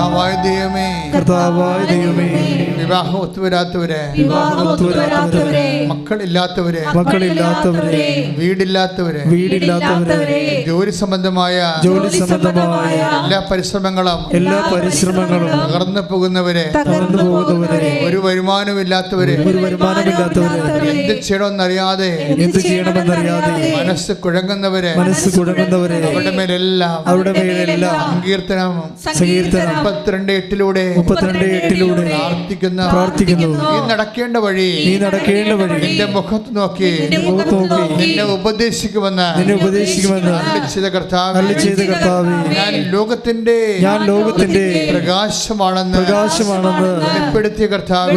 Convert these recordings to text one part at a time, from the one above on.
കർത്താവായ ദൈവമേ, വിവാഹം ഒത്തുവരാത്തവരെ, മക്കളില്ലാത്തവരെ, വീടില്ലാത്തവരെ, ജോലി സംബന്ധമായ എല്ലാ പരിശ്രമങ്ങളും തകർന്നു പോകുന്നവരെ, ഒരു വരുമാനമില്ലാത്തവരെ, എന്ത് ചെയ്യണമെന്നറിയാതെ മനസ്സ് കുഴങ്ങുന്നവരെ, അവരുടെ മേലെല്ലാം സങ്കീർത്തനം 32:8 പ്രാർത്ഥിക്കുന്നു. നീ നടക്കേണ്ട വഴി നിന്റെ മുഖത്ത് നോക്കി നിന്നെ ഉപദേശിക്കുമെന്ന് കർത്താവേ, ഞാൻ ലോകത്തിന്റെ പ്രകാശമാണെന്ന് വെളിപ്പെടുത്തിയ കർത്താവേ,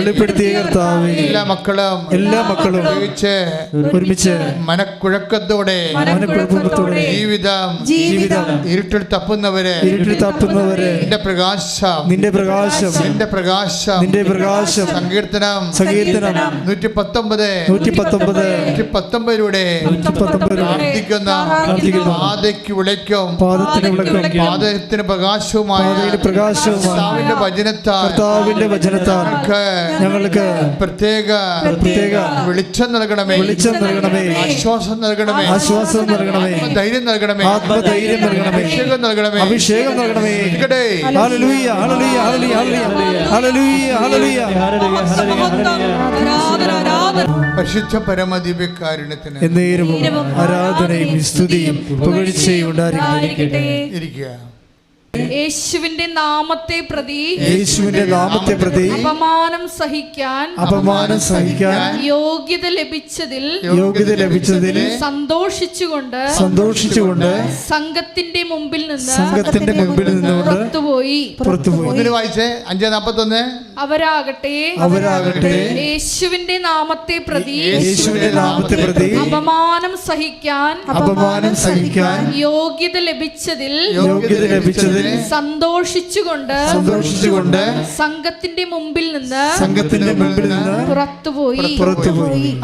എല്ലാ മക്കളും ഒരുമിച്ച് മനക്കുഴക്കത്തോടെ ജീവിതം ഇരുട്ടിൽ തപ്പുന്നവരെ നിന്റെ പ്രകാശം സങ്കീർത്തനം 119 പ്രാർത്ഥിക്കുന്ന പാതയ്ക്ക് വിളക്കും പാദത്തിന് പ്രകാശവുമായ കർത്താവിന്റെ വചനത്താൽ ഞങ്ങൾക്ക് പ്രത്യേക വെളിച്ചം നൽകണമേ, ആശ്വാസം നൽകണമേ, ധൈര്യം നൽകണമേ, അഭിഷേകം നൽകണമേ. ഹല്ലേലൂയ, ഹല്ലേലൂയ, ഹല്ലേലൂയ, ഹല്ലേലൂയ. പരിശുദ്ധ പരമദിവ്യകാരുണ്യത്തിന് എന്നേരവും ആരാധനയും സ്തുതിയും പുകഴ്ചയും ഉണ്ടായിരിക്കട്ടെ. യേശുവിന്റെ നാമത്തെ പ്രതി അപമാനം സഹിക്കാൻ യോഗ്യത ലഭിച്ചതിൽ സന്തോഷിച്ചുകൊണ്ട് സംഘത്തിന്റെ മുമ്പിൽ നിന്ന് പുറത്തുപോയി. വായിച്ചേ 5:41. അവരാകട്ടെ യേശുവിന്റെ നാമത്തെ പ്രതി അപമാനം സഹിക്കാൻ യോഗ്യത ലഭിച്ചതിൽ സന്തോഷിച്ചുകൊണ്ട് സംഘത്തിന്റെ മുമ്പിൽ നിന്ന് പുറത്തുപോയി.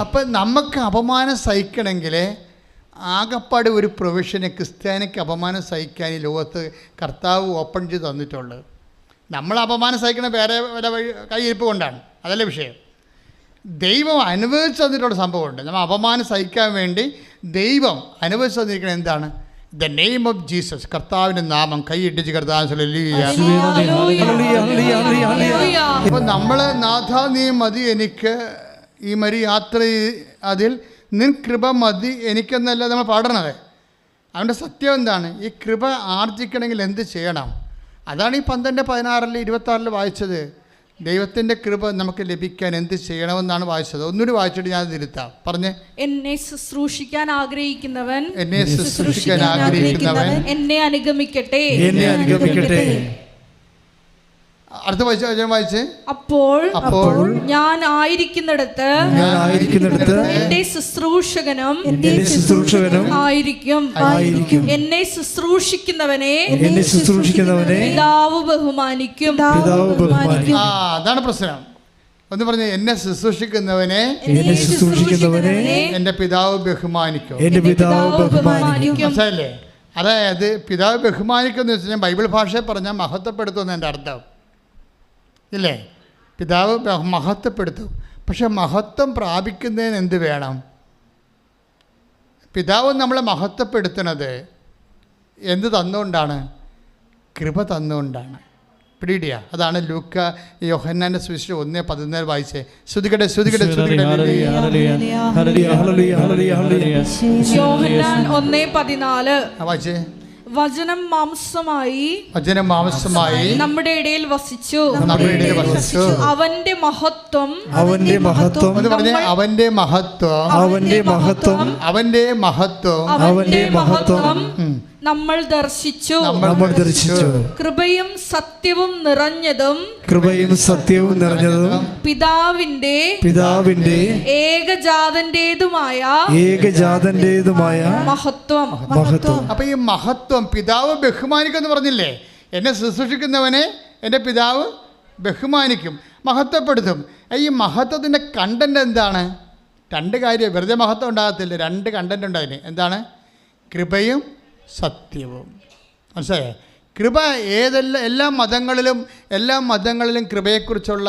അപ്പൊ നമുക്ക് അപമാനം സഹിക്കണമെങ്കിൽ ആകപ്പാട് ഒരു പ്രൊവിഷന് ക്രിസ്ത്യാനിക്ക് അപമാനം സഹിക്കാൻ ഈ ലോകത്ത് കർത്താവ് ഓപ്പൺ ചെയ്ത് തന്നിട്ടുള്ളത്. നമ്മൾ അപമാനം സഹിക്കണ വേറെ വല്ല കയ്യിരിപ്പ് കൊണ്ടാണ്, അതല്ല വിഷയം. ദൈവം അനുഭവിച്ചു തന്നിട്ടുള്ള സംഭവമുണ്ട്. നമ്മൾ അപമാനം സഹിക്കാൻ വേണ്ടി ദൈവം അനുഭവിച്ചു തന്നിരിക്കുന്നത് എന്താണ്? ദ നെയിം ഓഫ് ജീസസ്, കർത്താവിൻ്റെ നാമം. കൈയിട്ടിച്ച് കർത്താവ്. അപ്പോൾ നമ്മൾ നാഥ നീ മതി എനിക്ക് ഈ മരി യാത്ര അതിൽ നിൻ കൃപ മതി എനിക്കെന്നല്ല നമ്മൾ പാടണത്. അവൻ്റെ സത്യം എന്താണ്? ഈ കൃപ ആർജിക്കണമെങ്കിൽ എന്ത് ചെയ്യണം? അതാണ് ഈ 12:16 26 വായിച്ചത്. ദൈവത്തിൻ്റെ കൃപ നമുക്ക് ലഭിക്കാൻ എന്ത് ചെയ്യണമെന്നാണ് വായിച്ചത്. ഒന്നുകൂടി വായിച്ചിട്ട് ഞാൻ തിരുത്താം. പറഞ്ഞേ. എന്നെ ശുശ്രൂഷിക്കാൻ ആഗ്രഹിക്കുന്നവൻ എന്നെ അനുഗമിക്കട്ടെ. അടുത്ത വായിച്ചേ. അപ്പോൾ ഞാൻ ആയിരിക്കുന്നിടത്ത് എന്റെ ശുശ്രൂഷകനും ആയിരിക്കും. എന്നെ ശുശ്രൂഷിക്കുന്നവനെ പിതാവ് ബഹുമാനിക്കും. അതാണ് പ്രശ്നം. ഒന്ന് പറഞ്ഞേ. എന്നെ ശുശ്രൂഷിക്കുന്നവനെ എന്റെ പിതാവ് ബഹുമാനിക്കും. മനസ്സിലല്ലേ? അതായത് പിതാവ് ബഹുമാനിക്കും എന്ന് വെച്ചാൽ ബൈബിൾ ഭാഷയിൽ പറഞ്ഞാൽ മഹത്വപ്പെടുത്തുമെന്ന് എൻ്റെ അർത്ഥം ഇല്ലേ? പിതാവ് മഹത്വപ്പെടുത്തും. പക്ഷെ മഹത്വം പ്രാപിക്കുന്നതിന് എന്ത് വേണം? പിതാവ് നമ്മളെ മഹത്വപ്പെടുത്തുന്നത് എന്ത് തന്നുകൊണ്ടാണ്? കൃപ തന്നുകൊണ്ടാണ്. പിടിയിടിയ അതാണ് ലൂക്ക യോഹന്നാന്റെ സുവിശേഷം 1:14 വായിച്ചേ. ശ്രുതികട്ടെ. യോഹന്നാൻ 1:14 വായിച്ചേ. വചനം മാംസമായി നമ്മുടെ ഇടയിൽ വസിച്ചു. അവന്റെ മഹത്വം നമ്മൾ ദർശിച്ചു. കൃപയും സത്യവും നിറഞ്ഞതും പിതാവിന്റെ ഏകജാതന്റേതുമായ മഹത്വം. അപ്പൊ ഈ മഹത്വം പിതാവ് ബഹുമാനിക്കുമെന്ന് പറഞ്ഞില്ലേ? എന്നെ ശുശ്രൂഷിക്കുന്നവനെ എൻ്റെ പിതാവ് ബഹുമാനിക്കും, മഹത്വപ്പെടുത്തും. ഈ മഹത്വത്തിൻ്റെ കണ്ടന്റ് എന്താണ്? 2 കാര്യം. വെറുതെ മഹത്വം ഉണ്ടാകത്തില്ല, 2 കണ്ടന്റ് ഉണ്ട് അതിന്. എന്താണ്? കൃപയും സത്യവും. മനസ്സിലായേ? കൃപ എല്ലാ മതങ്ങളിലും കൃപയെക്കുറിച്ചുള്ള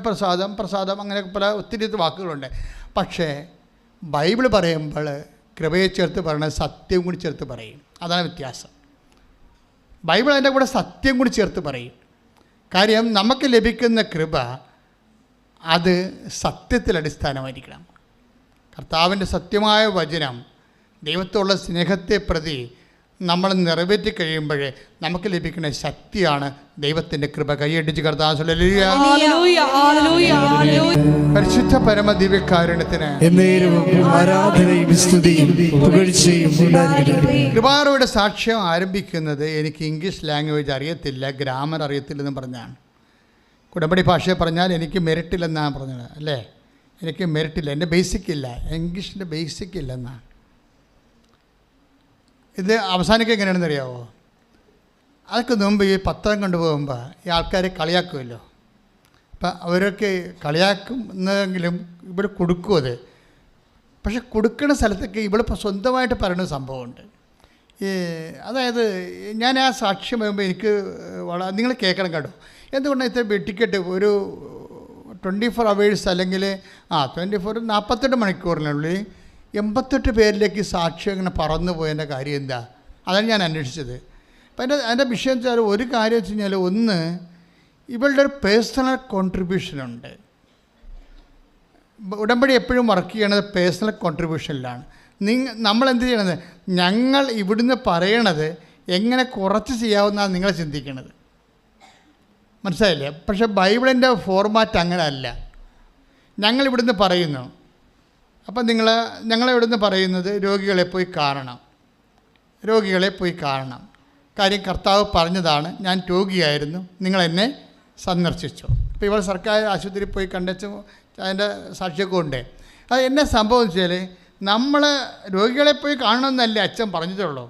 പ്രസാദം അങ്ങനെ പല ഒത്തിരി വാക്കുകളുണ്ട്. പക്ഷേ ബൈബിൾ പറയുമ്പോൾ കൃപയെ ചേർത്ത് പറയണത് സത്യം കൂടി ചേർത്ത് പറയും. അതാണ് വ്യത്യാസം. ബൈബിൾ അതിൻ്റെ കൂടെ സത്യം കൂടി ചേർത്ത് പറയും. കാര്യം നമുക്ക് ലഭിക്കുന്ന കൃപ അത് സത്യത്തിൽ അടിസ്ഥാനമായിരിക്കണം. കർത്താവിൻ്റെ സത്യമായ വചനം ദൈവത്തോടുള്ള സ്നേഹത്തെ പ്രതി നമ്മൾ നിറവേറ്റി കഴിയുമ്പോൾ നമുക്ക് ലഭിക്കുന്ന ശക്തിയാണ് ദൈവത്തിൻ്റെ കൃപ. കൈയടിച്ച് കർത്താവ് പരിശുദ്ധ പരമ ദിവ്യകാരുണ്യത്തിന് കൃപാറുടെ സാക്ഷ്യം ആരംഭിക്കുന്നത് എനിക്ക് ഇംഗ്ലീഷ് ലാംഗ്വേജ് അറിയത്തില്ല, ഗ്രാമർ അറിയത്തില്ലെന്ന് പറഞ്ഞാണ്. ഉടമ്പടി ഭാഷയെ പറഞ്ഞാൽ എനിക്ക് മെറിറ്റില്ലെന്നാണ് പറഞ്ഞത് അല്ലേ. എനിക്ക് മെറിറ്റില്ല, എൻ്റെ ബേസിക് ഇല്ല, ഇംഗ്ലീഷിൻ്റെ ബേസിക് ഇല്ലെന്നാണ്. ഇത് അവസാനിക്കുക എങ്ങനെയാണെന്ന് അറിയാമോ? അതൊക്കെ മുമ്പ് ഈ പത്രം കൊണ്ടുപോകുമ്പോൾ ഈ ആൾക്കാരെ കളിയാക്കുമല്ലോ. അപ്പം അവരൊക്കെ കളിയാക്കുന്നെങ്കിലും ഇവിടെ കൊടുക്കും അത്. പക്ഷെ കൊടുക്കുന്ന സ്ഥലത്തൊക്കെ ഇവിടെ ഇപ്പോൾ സ്വന്തമായിട്ട് പറയുന്ന സംഭവമുണ്ട്. അതായത് ഞാൻ ആ സാക്ഷ്യം വരുമ്പോൾ എനിക്ക് നിങ്ങൾ കേൾക്കണം കേട്ടോ. എന്തുകൊണ്ടാണ് ഇത്ര ടിക്കറ്റ് ഒരു 24 hours അല്ലെങ്കിൽ 48 മണിക്കൂറിനുള്ളിൽ 88 പേരിലേക്ക് സാക്ഷ്യം ഇങ്ങനെ പറന്നു പോയതിൻ്റെ കാര്യം എന്താ? അതാണ് ഞാൻ അന്വേഷിച്ചത്. അപ്പം അതിൻ്റെ വിഷയം വെച്ചാൽ ഒരു കാര്യം വെച്ച് കഴിഞ്ഞാൽ, ഒന്ന് ഇവളുടെ ഒരു പേഴ്സണൽ കോൺട്രിബ്യൂഷനുണ്ട്. ഉടമ്പടി എപ്പോഴും വർക്ക് ചെയ്യണത് പേഴ്സണൽ കോൺട്രിബ്യൂഷനിലാണ്. നമ്മളെന്ത് ചെയ്യണത്? ഞങ്ങൾ ഇവിടുന്ന് പറയണത് എങ്ങനെ കുറച്ച് ചെയ്യാവുന്നതാണ് നിങ്ങൾ ചിന്തിക്കണത്. മനസ്സിലായില്ലേ? പക്ഷേ ബൈബിളിൻ്റെ ഫോർമാറ്റ് അങ്ങനെ അല്ല. ഞങ്ങളിവിടുന്ന് പറയുന്നു. അപ്പം ഞങ്ങളിവിടുന്ന് പറയുന്നത് രോഗികളെ പോയി കാണണം. കാര്യം കർത്താവ് പറഞ്ഞതാണ്, ഞാൻ രോഗിയായിരുന്നു, നിങ്ങളെന്നെ സന്ദർശിച്ചു. അപ്പോൾ ഇവൾ സർക്കാർ ആശുപത്രിയിൽ പോയി കണ്ടു, അതിൻ്റെ സാക്ഷിയൊക്കെ ഉണ്ട്. അത് എന്നെ സംഭവിച്ചാൽ നമ്മൾ രോഗികളെ പോയി കാണണമെന്നല്ലേ അച്ഛൻ പറഞ്ഞിട്ടുള്ളൂ.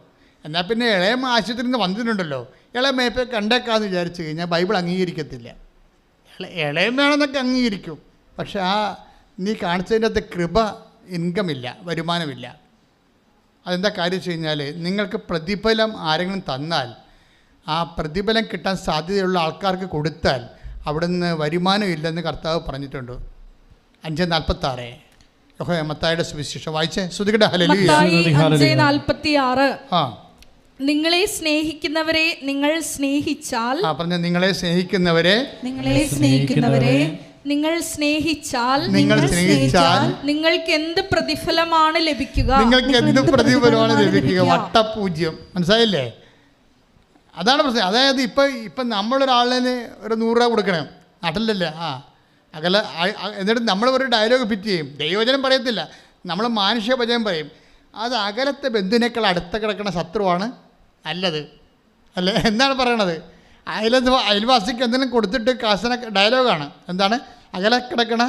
എന്നാൽ പിന്നെ ഇളയമ്മ ആശുപത്രിയിൽ നിന്ന് വന്നിട്ടുണ്ടല്ലോ, ഇളയമ്മയെ പോയി കണ്ടേക്കാമെന്ന് വിചാരിച്ചു കഴിഞ്ഞാൽ ബൈബിൾ അംഗീകരിക്കത്തില്ല. ഇളയമ്മയാണെന്നൊക്കെ അംഗീകരിക്കും, പക്ഷേ നീ കാണിച്ചതിൻ്റെ അകത്ത് കൃപ, ഇൻകമില്ല, വരുമാനമില്ല. അതെന്താ കാര്യം വെച്ച് കഴിഞ്ഞാൽ, നിങ്ങൾക്ക് പ്രതിഫലം ആരെങ്കിലും തന്നാൽ ആ പ്രതിഫലം കിട്ടാൻ സാധ്യതയുള്ള ആൾക്കാർക്ക് കൊടുത്താൽ അവിടുന്ന് വരുമാനം ഇല്ലെന്ന് കർത്താവ് പറഞ്ഞിട്ടുണ്ട്. 5:46 മത്തായിയുടെ സുവിശേഷം വായിച്ചേ. ശ്രുതികട ഹല്ലേലൂയ. 5:46 നിങ്ങളെ സ്നേഹിക്കുന്നവരെ നിങ്ങൾ സ്നേഹിച്ചാൽ, നിങ്ങളെ സ്നേഹിക്കുന്നവരെ നിങ്ങൾ സ്നേഹിച്ചാൽ നിങ്ങൾക്ക് എന്ത് പ്രതിഫലമാണ് ലഭിക്കുക? വട്ടപൂജ്യം. മനസ്സിലായില്ലേ? അതാണ് പ്രശ്നം. അതായത് ഇപ്പം നമ്മളൊരാളിന് ഒരു 100 രൂപ കൊടുക്കണം, നാട്ടിലല്ലേ, എന്നിട്ട് നമ്മൾ ഒരു ഡയലോഗ് ഫിറ്റ് ചെയ്യും. ദൈവവചനം പറയത്തില്ല, നമ്മൾ മാനുഷിക വചനം പറയും. അത് അകലത്തെ ബന്ധുവിനേക്കാൾ അടുത്ത കിടക്കുന്ന ശത്രുവാണ് നല്ലത് അല്ലേ എന്നാണ് പറയണത്. അയൽവാസിക്ക് എന്തെങ്കിലും കൊടുത്തിട്ട് കാശന ഡയലോഗാണ്. എന്താണ്? അകലെ കിടക്കണ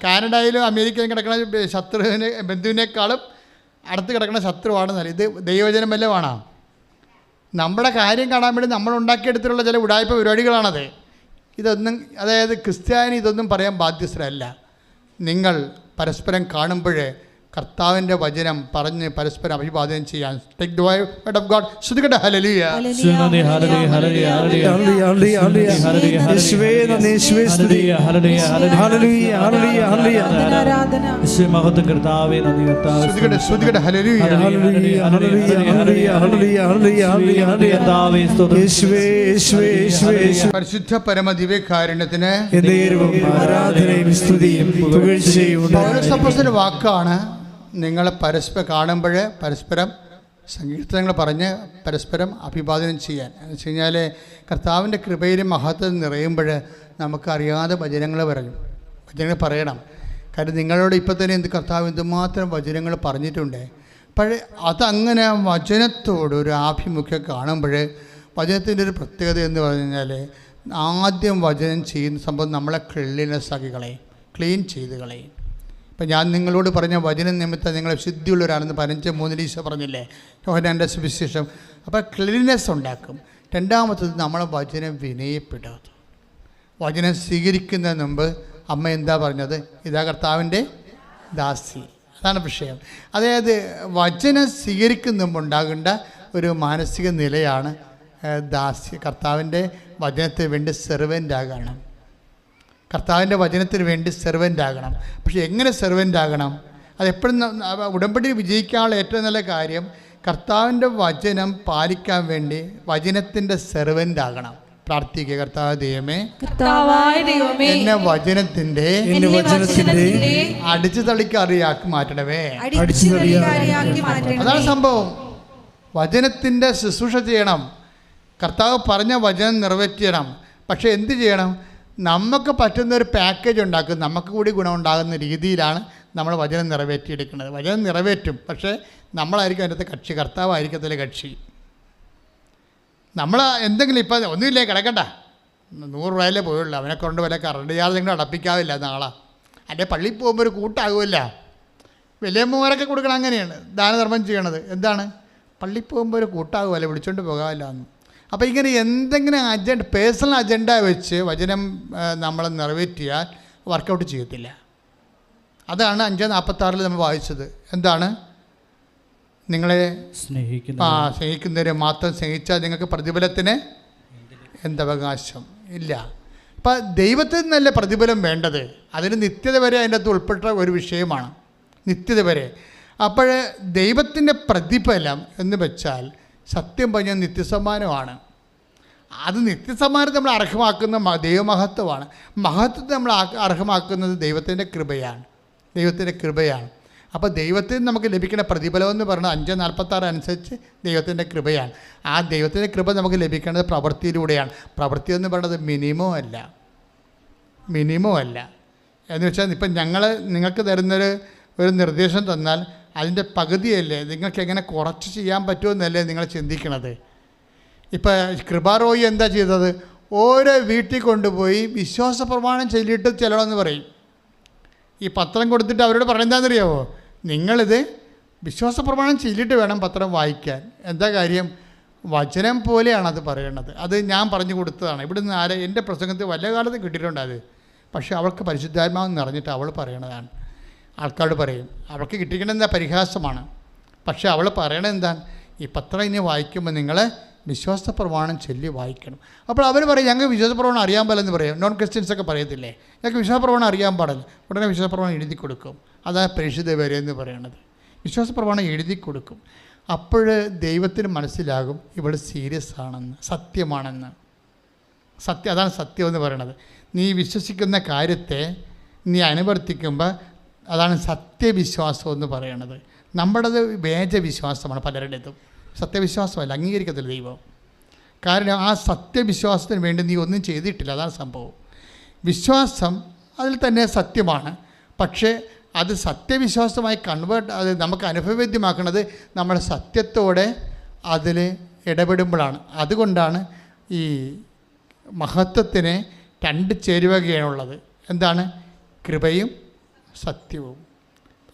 കാനഡയിലും അമേരിക്കയിലും കിടക്കണ ബന്ധുവിനേക്കാളും അടുത്ത് കിടക്കുന്ന ശത്രുവാണ് നല്ലത്. ഇത് ദൈവവചനം വല്ലതുമാണോ? നമ്മുടെ കാര്യം കാണാൻ വേണ്ടി നമ്മൾ ഉണ്ടാക്കിയെടുത്തിട്ടുള്ള ചില ഉടായ്പ പരിപാടികളാണത്. ഇതൊന്നും, അതായത് ക്രിസ്ത്യാനി ഇതൊന്നും പറയാൻ ബാധ്യസ്ഥരല്ല. നിങ്ങൾ പരസ്പരം കാണുമ്പോഴേ കർത്താവിൻ്റെ വചനം പറഞ്ഞ് പരസ്പരം അഭിവാദനം ചെയ്യാൻ. Take the word of God. ശ്രുതികട ഹല്ലേലൂയ. പരിശുദ്ധ പരമ ദിവ്യകാരുണ്യത്തിന് പൗലോസ് വാക്കാണ്. നിങ്ങൾ പരസ്പരം കാണുമ്പോൾ പരസ്പരം സങ്കീർത്തനങ്ങൾ പറഞ്ഞ് പരസ്പരം അഭിവാദനം ചെയ്യാൻ. എന്ന് വെച്ച് കഴിഞ്ഞാൽ കർത്താവിൻ്റെ കൃപയിലും മഹത്വം നിറയുമ്പോൾ നമുക്കറിയാതെ വചനങ്ങൾ പറയണം. കാര്യം നിങ്ങളോട് ഇപ്പം തന്നെ കർത്താവ് എന്തുമാത്രം വചനങ്ങൾ പറഞ്ഞിട്ടുണ്ട്. പക്ഷേ അതങ്ങനെ വചനത്തോട് ഒരു ആഭിമുഖ്യം കാണുമ്പോൾ വചനത്തിൻ്റെ ഒരു പ്രത്യേകത എന്ന് പറഞ്ഞു കഴിഞ്ഞാൽ, ആദ്യം വചനം ചെയ്യുന്ന സംഭവം നമ്മളെ ക്ലീൻ ചെയ്ത് കളയും. ഇപ്പം ഞാൻ നിങ്ങളോട് പറഞ്ഞ വചനം നിമിത്തം നിങ്ങളെ ശുദ്ധിയുള്ളവരാണെന്ന് 5:3 ഈശോ പറഞ്ഞില്ലേ യോഹന്നാൻ്റെ സുവിശേഷം. അപ്പോൾ ക്ലീൻനെസ് ഉണ്ടാക്കും. രണ്ടാമത്തത് നമ്മളെ വചനം വിനയപ്പെടാതെ, വചനം സ്വീകരിക്കുന്നതിന് മുമ്പ് അമ്മ എന്താ പറഞ്ഞത്? ഇതാ കർത്താവിൻ്റെ ദാസി. അതാണ് വിഷയം. അതായത് വചനം സ്വീകരിക്കുന്ന മുമ്പ് ഉണ്ടാകേണ്ട ഒരു മാനസിക നിലയാണ് ദാസ്യ. കർത്താവിൻ്റെ വചനത്തിന് വേണ്ടി സെർവൻ്റ് ആകണം. കർത്താവിൻ്റെ വചനത്തിന് വേണ്ടി സെർവൻ്റ് ആകണം. പക്ഷെ എങ്ങനെ സെർവൻ്റ് ആകണം? അതെപ്പോഴും ഉടമ്പടി വിജയിക്കാനുള്ള ഏറ്റവും നല്ല കാര്യം കർത്താവിൻ്റെ വചനം പാലിക്കാൻ വേണ്ടി വചനത്തിൻ്റെ സെർവൻ്റ് ആകണം. പ്രാർത്ഥിക്കുക, കർത്താവ് ദൈവമേ, എന്നെ വചനത്തിൻ്റെ അടിച്ചു തളിക്കാറിയാക്കി മാറ്റണമേ. അതാണ് സംഭവം. വചനത്തിൻ്റെ ശുശ്രൂഷ ചെയ്യണം. കർത്താവ് പറഞ്ഞ വചനം നിറവേറ്റണം. പക്ഷേ എന്ത് ചെയ്യണം? നമുക്ക് പറ്റുന്ന ഒരു പാക്കേജ് ഉണ്ടാക്കും. നമുക്ക് കൂടി ഗുണമുണ്ടാകുന്ന രീതിയിലാണ് നമ്മൾ വചനം നിറവേറ്റിയെടുക്കുന്നത്. വചനം നിറവേറ്റും, പക്ഷേ നമ്മളായിരിക്കും അതിനകത്ത് കക്ഷി, കർത്താവായിരിക്കത്തില്ല കക്ഷി. നമ്മൾ എന്തെങ്കിലും ഇപ്പം ഒന്നുമില്ലേ കിടക്കണ്ട, 100 രൂപയിലേ പോയുള്ളൂ, അവനെ കൊണ്ട് വല്ല കറണ്ട് ചാർജ് നിങ്ങൾ അടപ്പിക്കാവില്ല നാളെ. അല്ലെ പള്ളിയിൽ പോകുമ്പോൾ ഒരു കൂട്ടാകുമല്ല. വലിയമ്മമാരൊക്കെ കൊടുക്കണം. അങ്ങനെയാണ് ദാനധർമ്മം ചെയ്യണത്. എന്താണ്? പള്ളിയിൽ പോകുമ്പോൾ ഒരു കൂട്ടാകുമല്ലോ, വിളിച്ചുകൊണ്ട് പോകാമല്ലോ എന്ന്. അപ്പോൾ ഇങ്ങനെ എന്തെങ്കിലും അജണ്ട, പേഴ്സണൽ അജണ്ട വെച്ച് വചനം നമ്മൾ നിറവേറ്റിയാൽ വർക്കൗട്ട് ചെയ്യത്തില്ല. അതാണ് 5:46 നമ്മൾ വായിച്ചത്. എന്താണ്? നിങ്ങളെ സ്നേഹിക്കുന്നവരെ മാത്രം സ്നേഹിച്ചാൽ നിങ്ങൾക്ക് പ്രതിഫലത്തിന് എന്തവകാശം ഇല്ല. അപ്പം ദൈവത്തിൽ നിന്നല്ല പ്രതിഫലം വേണ്ടത്. അതിന് നിത്യത വരെ അതിൻ്റെ അകത്ത് ഉൾപ്പെട്ട ഒരു വിഷയമാണ്, നിത്യത വരെ. അപ്പോൾ ദൈവത്തിൻ്റെ പ്രതിഫലം എന്ന് വെച്ചാൽ സത്യം പറഞ്ഞാൽ നിത്യസമ്മാനമാണ്. അത് നിത്യസമ്മാനം നമ്മൾ അർഹമാക്കുന്ന ദൈവമഹത്വമാണ്. മഹത്വത്തെ നമ്മൾ അർഹമാക്കുന്നത് ദൈവത്തിൻ്റെ കൃപയാണ്, ദൈവത്തിൻ്റെ കൃപയാണ്. അപ്പോൾ ദൈവത്തിൽ നമുക്ക് ലഭിക്കുന്ന പ്രതിഫലം എന്ന് പറയുന്നത് 5:46 അനുസരിച്ച് ദൈവത്തിൻ്റെ കൃപയാണ്. ആ ദൈവത്തിൻ്റെ കൃപ നമുക്ക് ലഭിക്കേണ്ടത് പ്രവൃത്തിയിലൂടെയാണ്. പ്രവൃത്തി എന്ന് പറയുന്നത് മിനിമം അല്ല. എന്ന് വെച്ചാൽ ഇപ്പം നിങ്ങൾക്ക് ഒരു നിർദ്ദേശം തന്നാൽ അതിൻ്റെ പകുതിയല്ലേ, നിങ്ങൾക്ക് എങ്ങനെ കുറച്ച് ചെയ്യാൻ പറ്റുമെന്നല്ലേ നിങ്ങൾ ചിന്തിക്കണത്. ഇപ്പം കൃപാറോയി എന്താ ചെയ്തത്? ഓരോ വീട്ടിൽ കൊണ്ടുപോയി വിശ്വാസ പ്രമാണം ചൊല്ലിയിട്ട് ചെല്ലണമെന്ന് പറയും. ഈ പത്രം കൊടുത്തിട്ട് അവരോട് പറയുന്നതെന്നറിയാമോ? നിങ്ങളിത് വിശ്വാസ പ്രമാണം ചൊല്ലിയിട്ട് വേണം പത്രം വായിക്കാൻ. എന്താ കാര്യം? വചനം പോലെയാണ് അത് പറയണത്. അത് ഞാൻ പറഞ്ഞു കൊടുത്തതാണ്. ഇവിടുന്ന് എൻ്റെ പ്രസംഗത്തിൽ വല്ല കാലത്ത് കിട്ടിയിട്ടുണ്ട് അത്. പക്ഷേ അവൾക്ക് പരിശുദ്ധാത്മാവ് നിറഞ്ഞിട്ട് അവൾ പറയണതാണ്. ആൾക്കാരോട് പറയും, അവൾക്ക് കിട്ടിയിരിക്കുന്നത് എന്താ? പരിഹാസമാണ്. പക്ഷേ അവൾ പറയണത് എന്താണ്? ഈ പത്രം ഇനി വായിക്കുമ്പോൾ നിങ്ങൾ വിശ്വാസ പ്രമാണം ചൊല്ലി വായിക്കണം. അപ്പോൾ അവർ പറയും, ഞങ്ങൾക്ക് വിശ്വാസ പ്രമാണം അറിയാൻ പാടില്ലെന്ന് പറയും. നോൺ ക്രിസ്ത്യൻസൊക്കെ പറയത്തില്ലേ, ഞങ്ങൾക്ക് വിശ്വാസ പ്രമാണം അറിയാൻ പാടില്ല. ഉടനെ വിശ്വാസ പ്രമാണം എഴുതി കൊടുക്കും. അതാണ് പരിശുദ്ധ വരെ എന്ന് പറയണത്. വിശ്വാസ പ്രമാണം എഴുതി കൊടുക്കും. അപ്പോൾ ദൈവത്തിന് മനസ്സിലാകും ഇവൾ സീരിയസ് ആണെന്ന്, സത്യമാണെന്ന്. അതാണ് സത്യം എന്ന് പറയണത്. നീ വിശ്വസിക്കുന്ന കാര്യത്തെ നീ അനുവർത്തിക്കുമ്പോൾ അതാണ് സത്യവിശ്വാസം എന്ന് പറയണത്. നമ്മുടേത് വേദവിശ്വാസമാണ്. പലരുടേതും സത്യവിശ്വാസമല്ല, അംഗീകരിക്കത്തില്ല ദൈവം. കാരണം ആ സത്യവിശ്വാസത്തിന് വേണ്ടി നീ ഒന്നും ചെയ്തിട്ടില്ല. അതാണ് സംഭവം. വിശ്വാസം അതിൽ തന്നെ സത്യമാണ്. പക്ഷേ അത് സത്യവിശ്വാസമായി അത് നമുക്ക് അനുഭവവേദ്യമാക്കുന്നത് നമ്മുടെ സത്യത്തോടെ അതിൽ ഇടപെടുമ്പോഴാണ്. അതുകൊണ്ടാണ് ഈ മഹത്വത്തിന് 2 ചേരുവകയാണുള്ളത്. എന്താണ്? കൃപയും സത്യവും.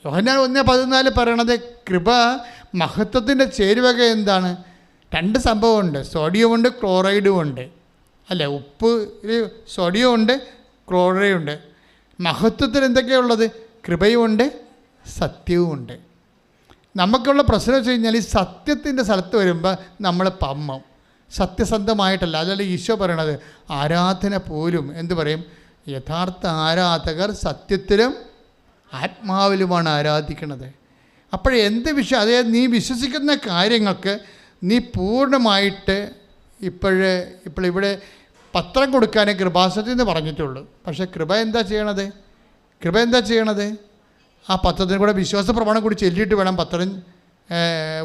യോഹന്നാൻ 1:14 പറയണത് കൃപ മഹത്വത്തിൻ്റെ ചേരുവക എന്താണ്? 2 സംഭവമുണ്ട്. സോഡിയമുണ്ട്, ക്ലോറൈഡുമുണ്ട്. അല്ലേ? ഉപ്പിൽ സോഡിയമുണ്ട്, ക്ലോറൈഡുണ്ട്. മഹത്വത്തിൽ എന്തൊക്കെയുള്ളത്? കൃപയുമുണ്ട്, സത്യവുമുണ്ട്. നമുക്കുള്ള പ്രശ്നം വെച്ച് കഴിഞ്ഞാൽ ഈ സത്യത്തിൻ്റെ സ്ഥലത്ത് വരുമ്പോൾ നമ്മൾ പമ്മം, സത്യസന്ധമായിട്ടല്ല. അതല്ല ഈശോ പറയണത്. ആരാധന പോലും എന്ത് പറയും? യഥാർത്ഥ ആരാധകർ സത്യത്തിലും ആത്മാവിലുമാണ് ആരാധിക്കുന്നത്. അപ്പോഴെന്ത് വിഷയം, അതായത് നീ വിശ്വസിക്കുന്ന കാര്യങ്ങൾക്ക് നീ പൂർണ്ണമായിട്ട് ഇവിടെ പത്രം കൊടുക്കാനേ കൃപാസനത്തിൽ നിന്ന് പറഞ്ഞിട്ടുള്ളൂ. പക്ഷേ കൃപ എന്താ ചെയ്യണത്? ആ പത്രത്തിന് കൂടെ വിശ്വാസ പ്രമാണം കൂടി ചൊല്ലിയിട്ട് വേണം പത്രം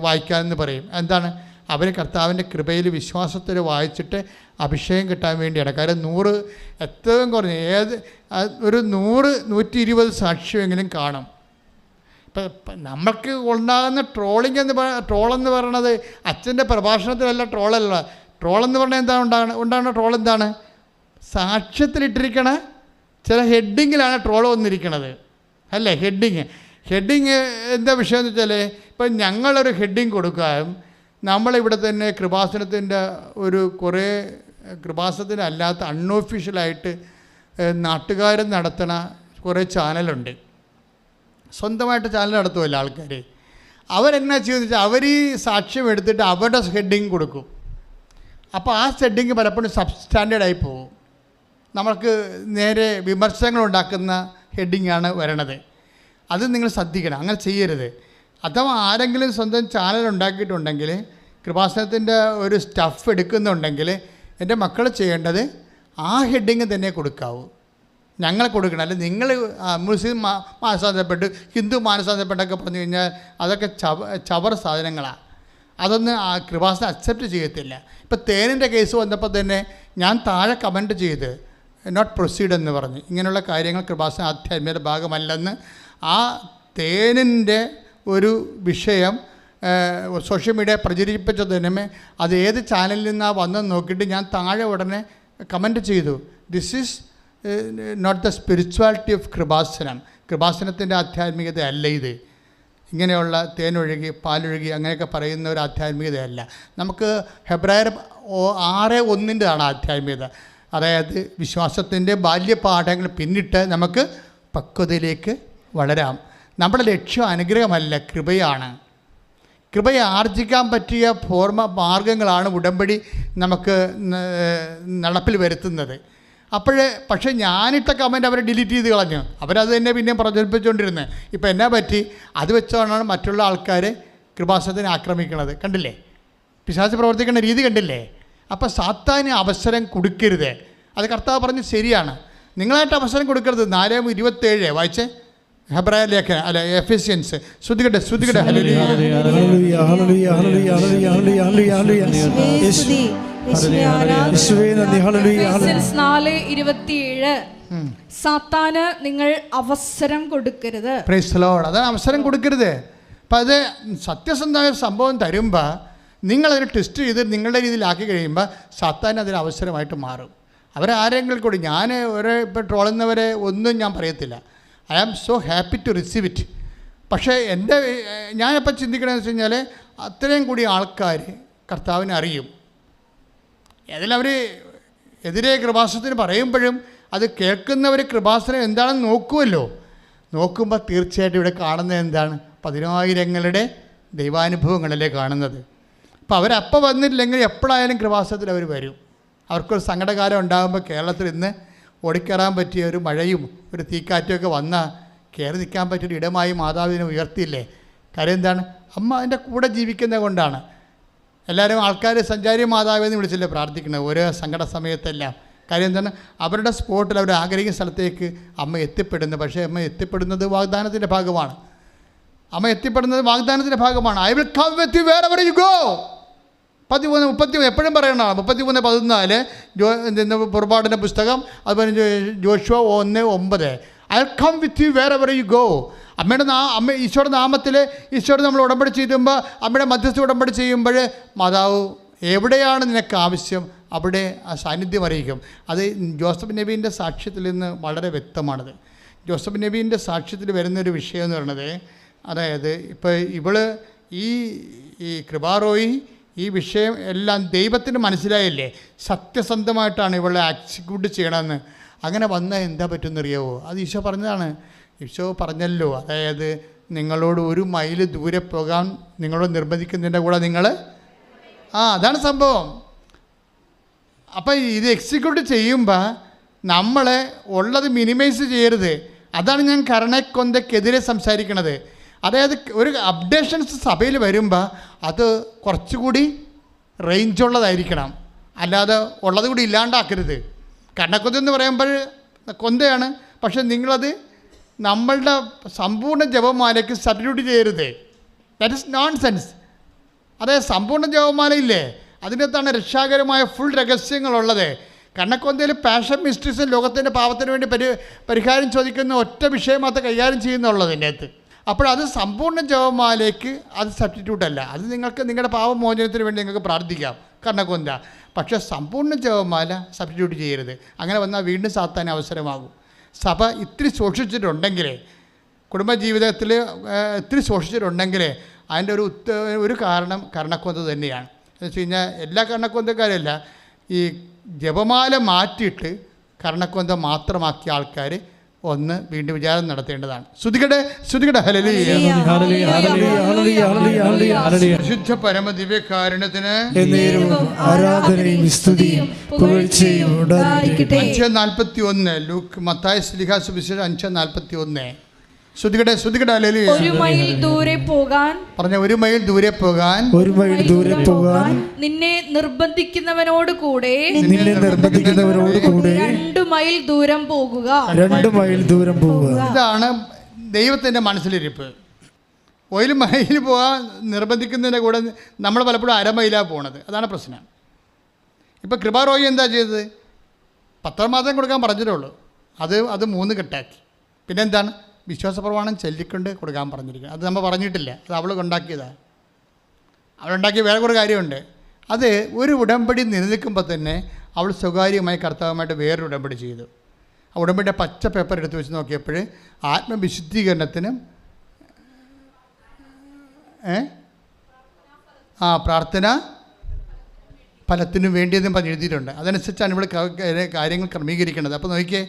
വായിക്കാമെന്ന് പറയും. എന്താണ്? അവർ കർത്താവിൻ്റെ കൃപയിൽ വിശ്വാസത്തിൽ വായിച്ചിട്ട് അഭിഷേകം കിട്ടാൻ വേണ്ടിയാണ്. കാരണം 100 ഏറ്റവും കുറഞ്ഞ് ഒരു 100-120 സാക്ഷ്യമെങ്കിലും കാണും. ഇപ്പം നമുക്ക് ഉണ്ടാകുന്ന ട്രോളെന്ന് പറയണത് അച്ഛൻ്റെ പ്രഭാഷണത്തിലല്ല ട്രോളല്ല. ട്രോളെന്ന് പറഞ്ഞാൽ ഉണ്ടാകുന്ന ട്രോൾ എന്താണ്? സാക്ഷ്യത്തിലിട്ടിരിക്കണ ചില ഹെഡിങ്ങിലാണ് ട്രോൾ വന്നിരിക്കണത്. അല്ലേ? ഹെഡിങ് എന്താ വിഷയം എന്ന് വെച്ചാൽ, ഇപ്പം ഞങ്ങളൊരു ഹെഡിങ് കൊടുക്കാം. നമ്മളിവിടെ തന്നെ കൃപാസനത്തിൻ്റെ കുറേ കൃപാസനത്തിനല്ലാത്ത അൺഒഫീഷ്യലായിട്ട് നാട്ടുകാരൻ നടത്തണ കുറേ ചാനലുണ്ട്. സ്വന്തമായിട്ട് ചാനൽ നടത്തുമല്ലോ ആൾക്കാർ. അവരെന്നാ ചെയ്യുന്നത് വെച്ചാൽ അവർ ഈ സാക്ഷ്യം എടുത്തിട്ട് അവരുടെ ഹെഡിങ് കൊടുക്കും. അപ്പോൾ ആ ഹെഡിങ് പലപ്പോഴും സബ്സ്റ്റാൻഡേർഡായി പോകും. നമ്മൾക്ക് നേരെ വിമർശനങ്ങൾ ഉണ്ടാക്കുന്ന ഹെഡിങ്ങാണ് വരണത്. അത് നിങ്ങൾ ശ്രദ്ധിക്കണം, അങ്ങനെ ചെയ്യരുത്. അഥവാ ആരെങ്കിലും സ്വന്തം ചാനൽ ഉണ്ടാക്കിയിട്ടുണ്ടെങ്കിൽ, കൃപാസനത്തിൻ്റെ ഒരു സ്റ്റഫ് എടുക്കുന്നുണ്ടെങ്കിൽ, എൻ്റെ മക്കൾ ചെയ്യേണ്ടത് ആ ഹെഡിങ് തന്നെ കൊടുക്കാവൂ. ഞങ്ങൾ കൊടുക്കണം. അല്ല നിങ്ങൾ മുസ്ലിം മാനസാന്തരപ്പെട്ട് ഹിന്ദു മാനസാന്തരപ്പെട്ടൊക്കെ പറഞ്ഞു കഴിഞ്ഞാൽ അതൊക്കെ ചവർ സാധനങ്ങളാണ്. അതൊന്നും ആ കൃപാസനം അക്സെപ്റ്റ് ചെയ്യത്തില്ല. ഇപ്പോൾ തേനിൻ്റെ കേസ് വന്നപ്പോൾ തന്നെ ഞാൻ താഴെ കമൻറ്റ് ചെയ്ത് നോട്ട് പ്രൊസീഡ് എന്ന് പറഞ്ഞ്, ഇങ്ങനെയുള്ള കാര്യങ്ങൾ കൃപാസന ആധ്യാത്മികയുടെ ഭാഗമല്ലെന്ന്. ആ തേനിൻ്റെ ഒരു വിഷയം സോഷ്യൽ മീഡിയ പ്രചരിപ്പിച്ചതിനുമേ അത് ഏത് ചാനലിൽ നിന്നാണ് വന്നെന്ന് നോക്കിയിട്ട് ഞാൻ താഴെ ഉടനെ കമൻറ്റ് ചെയ്തു, this is not the spirituality of Kripasanam. കൃപാസനത്തിൻ്റെ ആധ്യാത്മികത അല്ല ഇത്. ഇങ്ങനെയുള്ള തേനൊഴുകി പാലൊഴുകി അങ്ങനെയൊക്കെ പറയുന്ന ഒരു ആധ്യാത്മികതയല്ല. നമുക്ക് ഹെബ്രായർ 6:1 ആധ്യാത്മികത. അതായത് വിശ്വാസത്തിൻ്റെ ബാല്യപാഠങ്ങൾ പിന്നിട്ട് നമുക്ക് പക്വതയിലേക്ക് വളരാം. നമ്മുടെ ലക്ഷ്യം അനുഗ്രഹമല്ല, കൃപയാണ്. കൃപയെ ആർജിക്കാൻ പറ്റിയ മാർഗങ്ങളാണ് ഉടമ്പടി നമുക്ക് നടപ്പിൽ വരുത്തുന്നത്. പക്ഷേ ഞാനിട്ട കമൻറ്റ് അവരെ ഡിലീറ്റ് ചെയ്ത് കളഞ്ഞു. അവരത് തന്നെ പിന്നെ പ്രചരിപ്പിച്ചുകൊണ്ടിരുന്നത്. ഇപ്പോൾ എന്നാ പറ്റി? അത് വെച്ചാണ് മറ്റുള്ള ആൾക്കാർ കൃപാസനത്തിനെ ആക്രമിക്കുന്നത്. കണ്ടില്ലേ? പിശാച് പ്രവർത്തിക്കുന്ന രീതി കണ്ടില്ലേ? അപ്പോൾ സാത്താന് അവസരം കൊടുക്കരുത്. അത് കർത്താവ് പറഞ്ഞ് ശരിയാണ്. നിങ്ങളായിട്ട് അവസരം കൊടുക്കരുത്. 4:27 വായിച്ചേ, ഹെബ്രായ ലേഖനം അല്ല എഫെസ്യൻസ്. ശ്രുതികട്ടെ ശ്രുതികട്ടെ. സാത്താന് നിങ്ങൾ അവസരം കൊടുക്കരുത്. Praise the Lord. അതാണ് അവസരം കൊടുക്കരുത്. അപ്പം അത് സത്യസന്ധമായ സംഭവം തരുമ്പോൾ നിങ്ങളതിനെ ടെസ്റ്റ് ചെയ്ത് നിങ്ങളുടെ രീതിയിലാക്കി കഴിയുമ്പോൾ സാത്താൻ അതിന് അവസരമായിട്ട് മാറും. അവരാരെങ്കിലും കൂടി ഞാൻ ഇപ്പോൾ ട്രോളുന്നവരെ ഒന്നും ഞാൻ പറയത്തില്ല. I am so happy to receive it. പക്ഷേ ഞാനിപ്പോൾ ചിന്തിക്കണമെന്ന് വെച്ച് കഴിഞ്ഞാൽ അത്രയും കൂടി ആൾക്കാർ കർത്താവിനെ അറിയും. അതിലവർ എതിരെ കൃപാസനത്തിന് പറയുമ്പോഴും അത് കേൾക്കുന്നവർ കൃപാസനം എന്താണെന്ന് നോക്കുമല്ലോ. നോക്കുമ്പോൾ തീർച്ചയായിട്ടും ഇവിടെ കാണുന്നത് എന്താണ്? 10,000ങ്ങളുടെ ദൈവാനുഭവങ്ങളല്ലേ കാണുന്നത്. അപ്പോൾ അവരപ്പോൾ വന്നില്ലെങ്കിൽ എപ്പോഴായാലും കൃപാസനത്തിൽ അവർ വരും. അവർക്കൊരു സങ്കടകാലം ഉണ്ടാകുമ്പോൾ കേരളത്തിൽ ഇന്ന് ഓടിക്കയറാൻ പറ്റിയ ഒരു മഴയും ഒരു തീക്കാറ്റുമൊക്കെ വന്നാൽ കയറി നിൽക്കാൻ പറ്റിയൊരു ഇടമായി മാതാവിനെ ഉയർത്തിയില്ലേ? കാര്യം എന്താണ്? അമ്മ അതിൻ്റെ കൂടെ ജീവിക്കുന്നത് കൊണ്ടാണ്. എല്ലാവരും ആൾക്കാർ സഞ്ചാരി മാതാവെന്ന് വിളിച്ചില്ലേ പ്രാർത്ഥിക്കുന്നത് ഓരോ സങ്കട സമയത്തെല്ലാം. കാര്യം എന്താണ്? അവരുടെ സ്പോട്ടിൽ അവർ ആഗ്രഹിക്കുന്ന സ്ഥലത്തേക്ക് അമ്മ എത്തിപ്പെടുന്നു. പക്ഷേ അമ്മ എത്തിപ്പെടുന്നത് വാഗ്ദാനത്തിൻ്റെ ഭാഗമാണ്. അമ്മ എത്തിപ്പെടുന്നത് വാഗ്ദാനത്തിൻ്റെ ഭാഗമാണ്. I will come with you wherever you go. 13 എപ്പോഴും പറയണതാണ്. 33:14 പുറപ്പാടിൻ്റെ പുസ്തകം. അതുപോലെ Joshua 1:9 I will come with you wherever you go. അമ്മ ഈശോയുടെ നാമത്തിൽ ഈശോയോട് നമ്മൾ ഉടമ്പടി ചെയ്യുമ്പോൾ, അമ്മയുടെ മധ്യസ്ഥ ഉടമ്പടി ചെയ്യുമ്പോൾ മാതാവ് എവിടെയാണ് നിനക്ക് ആവശ്യം അവിടെ ആ സാന്നിധ്യം അറിയിക്കും. അത് ജോസഫ് നബീൻ്റെ സാക്ഷ്യത്തിൽ നിന്ന് വളരെ വ്യക്തമാണത്. ജോസഫ് നബീൻ്റെ സാക്ഷ്യത്തിൽ വരുന്നൊരു വിഷയം എന്ന് പറയുന്നത്, അതായത് ഇപ്പോൾ ഇവള് ഈ കൃപാറോയി ഈ വിഷയം എല്ലാം ദൈവത്തിന് മനസ്സിലായില്ലേ, സത്യസന്ധമായിട്ടാണ് ഇവളെ എക്സിക്യൂട്ട് ചെയ്യണമെന്ന്. അങ്ങനെ വന്നാൽ എന്താ പറ്റുമെന്നറിയാവോ? അത് ഈശോ പറഞ്ഞതാണ്. ഈശോ പറഞ്ഞല്ലോ, അതായത് നിങ്ങളോട് 1 മൈൽ ദൂരെ പോകാൻ നിങ്ങളോട് നിർബന്ധിക്കുന്നതിൻ്റെ കൂടെ നിങ്ങൾ അതാണ് സംഭവം. അപ്പം ഇത് എക്സിക്യൂട്ട് ചെയ്യുമ്പോൾ നമ്മൾ ഉള്ളത് മിനിമൈസ് ചെയ്യരുത്. അതാണ് ഞാൻ കരുണക്കൊന്തയ്ക്കെതിരെ സംസാരിക്കണത്. അതായത് ഒരു അപ്ഡേഷൻസ് സഭയിൽ വരുമ്പോൾ അത് കുറച്ചുകൂടി റേഞ്ചുള്ളതായിരിക്കണം, അല്ലാതെ ഉള്ളത് കൂടി ഇല്ലാണ്ടാക്കരുത്. കരുണക്കൊന്ത എന്ന് പറയുമ്പോൾ കൊന്തയാണ്, പക്ഷെ നിങ്ങളത് നമ്മളുടെ സമ്പൂർണ്ണ ജപമാലയ്ക്ക് സബ്സ്റ്റിറ്റ്യൂട്ട് ചെയ്യരുത്. That is known sense. അതായത് സമ്പൂർണ്ണ ജപമാലയില്ലേ, അതിനകത്താണ് രക്ഷാകരമായ ഫുൾ രഹസ്യങ്ങളുള്ളത്. കണ്ണക്കൊന്തയിൽ പാഷൻ മിസ്റ്റീസും ലോകത്തിൻ്റെ പാപത്തിന് വേണ്ടി പരിഹാരം ചോദിക്കുന്ന ഒറ്റ വിഷയം മാത്രം കൈകാര്യം ചെയ്യുന്നുള്ളത് ഇതിൻ്റെ അകത്ത്. അപ്പോഴത് സമ്പൂർണ്ണ ജപമാലയ്ക്ക് അത് സബ്സ്റ്റിറ്റ്യൂട്ട് അല്ല. അത് നിങ്ങൾക്ക് നിങ്ങളുടെ പാപമോചനത്തിന് വേണ്ടി നിങ്ങൾക്ക് പ്രാർത്ഥിക്കാം, കണ്ണക്കൊന്ത. പക്ഷേ സമ്പൂർണ്ണ ജപമാല സബ്സ്റ്റിറ്റ്യൂട്ട് ചെയ്യരുത്. അങ്ങനെ വന്നാൽ വീണ്ടും സാത്താൻ അവസരമാകും. സഭ ഇത്തിരി സൂക്ഷിച്ചിട്ടുണ്ടെങ്കിൽ, കുടുംബജീവിതത്തിൽ ഇത്തിരി സൂക്ഷിച്ചിട്ടുണ്ടെങ്കിൽ അതിൻ്റെ ഒരു കാരണം കരുണക്കൊന്ത തന്നെയാണ്. എന്ന് വെച്ച് കഴിഞ്ഞാൽ എല്ലാ കരുണക്കൊന്തക്കാരല്ല, ഈ ജപമാല മാറ്റിയിട്ട് കരുണക്കൊന്ത മാത്രമാക്കിയ ആൾക്കാർ ഒന്ന് വീണ്ടും വിചാരം നടത്തേണ്ടതാണ്. ശ്രുതികടെ ശ്രുതികടെ ഹല്ലേലൂയ. പരിശുദ്ധ പരമ ദിവ്യകാരുണ്യത്തിന് ആരാധനയും സ്തുതിയും പുകഴ്ചയും ഉണ്ടായിരിക്കട്ടെ. 5:41 ലൂക്ക് മത്തായി ശ്ലീഹാ സുവിശേഷം 5:41. ശ്രുതികടെ ശ്രുതികടെ ഹല്ലേലൂയ. ഒരു മൈൽ ദൂരെ പോകാൻ പറഞ്ഞ ഒരു മൈൽ ദൂരെ പോകാൻ നിന്നെ നിർബന്ധിക്കുന്നവനോട് കൂടെ 2 മൈൽ ദൂരം പോകുക. ഇതാണ് ദൈവത്തിൻ്റെ മനസ്സിലിരിപ്പ്. ഒരു മൈൽ പോകാൻ നിർബന്ധിക്കുന്നതിൻ്റെ കൂടെ നമ്മൾ പലപ്പോഴും അരമൈലാണ് പോണത്. അതാണ് പ്രശ്നം. ഇപ്പോൾ കൃപാറോയി എന്താ ചെയ്തത്? 10 മാസം കൊടുക്കാൻ പറഞ്ഞിട്ടുള്ളൂ. അത് 3 കെട്ടാക്കി. പിന്നെന്താണ്? വിശ്വാസപ്രമാണം ചൊല്ലിക്കൊണ്ട് കൊടുക്കാൻ പറഞ്ഞിരിക്കുന്നത്. അത് നമ്മൾ പറഞ്ഞിട്ടില്ല. അത് അവൾ ഉണ്ടാക്കിയതാണ്. അവളുണ്ടാക്കിയ വേറെ കുറേ കാര്യമുണ്ട്. അത് ഒരു ഉടമ്പടി നിലനിൽക്കുമ്പോൾ തന്നെ അവൾ സ്വകാര്യമായി കർത്താവുമായിട്ട് വേറൊരു ഉടമ്പടി ചെയ്തു. ആ ഉടമ്പടിയുടെ പച്ച പേപ്പർ എടുത്ത് വെച്ച് നോക്കിയപ്പോൾ ആത്മവിശുദ്ധീകരണത്തിനും പ്രാർത്ഥന ഫലത്തിനും വേണ്ടിയതും പറഞ്ഞ് എഴുതിയിട്ടുണ്ട്. അതനുസരിച്ചാണ് ഇവിടെ കാര്യങ്ങൾ ക്രമീകരിക്കേണ്ടത്. അപ്പോൾ നോക്കിയേ,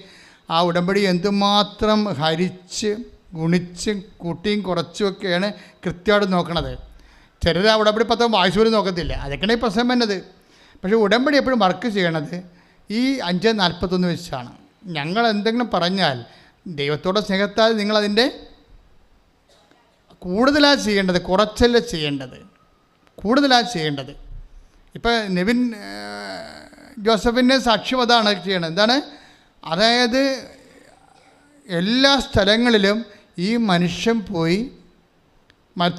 ആ ഉടമ്പടി എന്തുമാത്രം ഹരിച്ച് ഗുണിച്ച് കൂട്ടിയും കുറച്ചുമൊക്കെയാണ് കൃത്യമായിട്ട് നോക്കണത്. ചിലർ ആ ഉടമ്പടി പത്രം വായിച്ചു പോലും നോക്കത്തില്ല. അതൊക്കെയാണ് ഈ പ്രശ്നം വന്നത്. പക്ഷേ ഉടമ്പടി എപ്പോഴും വർക്ക് ചെയ്യണത് ഈ 5:41 വെച്ചാണ്. ഞങ്ങൾ എന്തെങ്കിലും പറഞ്ഞാൽ ദൈവത്തോടെ സ്നേഹത്താൽ നിങ്ങളതിൻ്റെ കൂടുതലാണ് ചെയ്യേണ്ടത്, കുറച്ചല്ല ചെയ്യേണ്ടത്, കൂടുതലാണ് ചെയ്യേണ്ടത്. ഇപ്പോൾ നെവിൻ ജോസഫിൻ്റെ സാക്ഷ്യം അതാണ് ചെയ്യണത്. എന്താണ്? അതായത് എല്ലാ സ്ഥലങ്ങളിലും ഈ മനുഷ്യൻ പോയി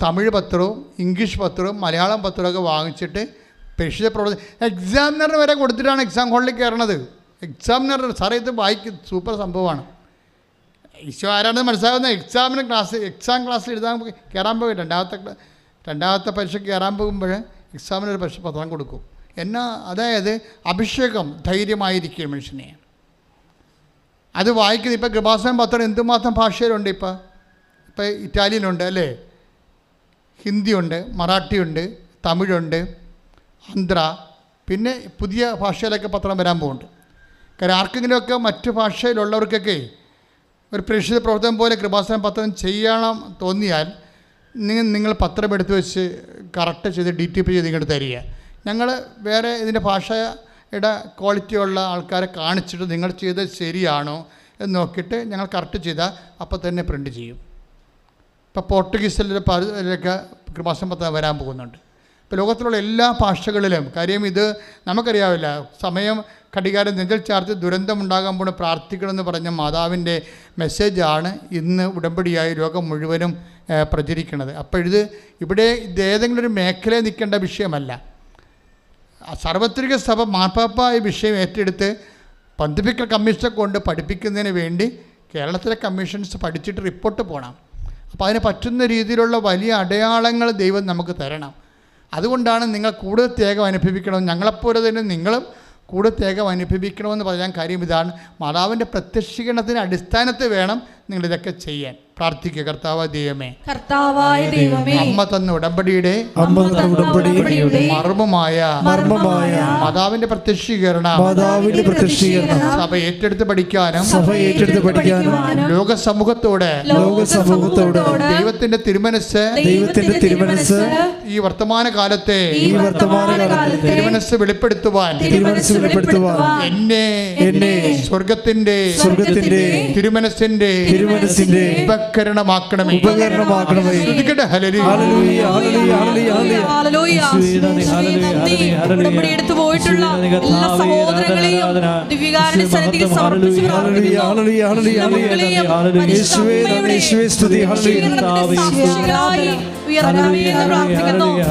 തമിഴ് പത്രവും ഇംഗ്ലീഷ് പത്രവും മലയാളം പത്രമൊക്കെ വാങ്ങിച്ചിട്ട് പരിശുദ്ധ പ്രവർത്തി എക്സാമിനറിന് വരെ കൊടുത്തിട്ടാണ് എക്സാം ഹോളിൽ കയറണത്. എക്സാമിനർ സാറേ ഇത് സൂപ്പർ സംഭവമാണ്. ഈശോ ആരാണെന്ന് മനസ്സിലാകുന്ന എക്സാം ക്ലാസ്സിൽ എഴുതാൻ കയറാൻ പോയി രണ്ടാമത്തെ പരീക്ഷയ്ക്ക് കയറാൻ പോകുമ്പോൾ എക്സാമിനൊരു പത്രം കൊടുക്കും. അതായത് അഭിഷേകം ധൈര്യമായിരിക്കും മനുഷ്യനെ. അത് വായിക്കുന്നത്. ഇപ്പോൾ കൃപാസനം പത്രം എന്തുമാത്രം ഭാഷയിലുണ്ട്. ഇപ്പോൾ ഇറ്റാലിയനുണ്ട് അല്ലേ, ഹിന്ദിയുണ്ട്, മറാഠിയുണ്ട്, തമിഴുണ്ട്, ആന്ധ്ര, പിന്നെ പുതിയ ഭാഷയിലൊക്കെ പത്രം വരാൻ പോകുന്നുണ്ട്. കാരണം ആർക്കെങ്കിലുമൊക്കെ മറ്റു ഭാഷയിലുള്ളവർക്കൊക്കെ ഒരു പ്രേക്ഷിത പ്രവർത്തനം പോലെ കൃപാസനം പത്രം ചെയ്യണം തോന്നിയാൽ നിങ്ങൾ പത്രം എടുത്ത് വെച്ച് കറക്റ്റ് ചെയ്ത് DTP ചെയ്ത് ഇങ്ങോട്ട് തരിക. ഞങ്ങൾ വേറെ ഇതിൻ്റെ ഭാഷയുടെ ക്വാളിറ്റിയുള്ള ആൾക്കാരെ കാണിച്ചിട്ട് നിങ്ങൾ ചെയ്തത് ശരിയാണോ എന്ന് നോക്കിയിട്ട് ഞങ്ങൾ കറക്റ്റ് ചെയ്താൽ അപ്പോൾ തന്നെ പ്രിൻ്റ് ചെയ്യും. ഇപ്പോൾ പോർട്ടുഗീസിലൊക്കെ കൃപാസനം പത്രം വരാൻ പോകുന്നുണ്ട്. ഇപ്പോൾ ലോകത്തിലുള്ള എല്ലാ ഭാഷകളിലും. കാര്യം ഇത് നമുക്കറിയാവില്ല. സമയം ഘടികാരം നെഞ്ചൽ ചാർത്ത് ദുരന്തമുണ്ടാകാൻ പോണ പ്രാർത്ഥിക്കണമെന്ന് പറഞ്ഞ മാതാവിൻ്റെ മെസ്സേജാണ് ഇന്ന് ഉടമ്പടിയായി ലോകം മുഴുവനും പ്രചരിക്കുന്നത്. അപ്പോൾ ഇവിടെ ഏതെങ്കിലും ഒരു മേഖലയിൽ നിൽക്കേണ്ട വിഷയമല്ല. സാർവത്രിക സഭ മാർപ്പാപ്പ ഈ വിഷയം ഏറ്റെടുത്ത് പന്തിപ്പിക്കൽ കമ്മീഷനെ കൊണ്ട് പഠിപ്പിക്കുന്നതിന് വേണ്ടി കേരളത്തിലെ കമ്മീഷൻസ് പഠിച്ചിട്ട് റിപ്പോർട്ട് പോകണം. അപ്പോൾ അതിന് പറ്റുന്ന രീതിയിലുള്ള വലിയ അടയാളങ്ങൾ ദൈവം നമുക്ക് തരണം. അതുകൊണ്ടാണ് നിങ്ങൾ കൂടുതൽ ത്യാഗം അനുഭവിക്കണം, ഞങ്ങളെപ്പോലെ തന്നെ നിങ്ങളും കൂടുതൽ ത്യാഗം അനുഭവിക്കണമെന്ന് പറയാൻ കാര്യം ഇതാണ്. മാതാവിൻ്റെ പ്രത്യക്ഷീകരണത്തിൻ്റെ അടിസ്ഥാനത്തിൽ വേണം നിങ്ങളിതൊക്കെ ചെയ്യാൻ. പ്രാർത്ഥിക്കുക. കർത്താവായ ദൈവമേ, അമ്മ തന്ന ഉടമ്പടിയുടെ മർമ്മമായ മാതാവിന്റെ പ്രത്യക്ഷീകരണം സഭ ഏറ്റെടുത്ത് പഠിക്കാനും ലോക സമൂഹത്തോട് ദൈവത്തിന്റെ തിരുമനസ് ഈ വർത്തമാന കാലത്തെ തിരുമനസ് വെളിപ്പെടുത്തുവാൻ എന്നെ സ്വർഗത്തിന്റെ തിരുമനസിന്റെ ഉപകരണമാക്കണമേ. എടുത്തു പോയിട്ടുള്ള എല്ലാ സഹോദരങ്ങളെയും ദിവ്യകാരുണ്യ സന്നിധിയിൽ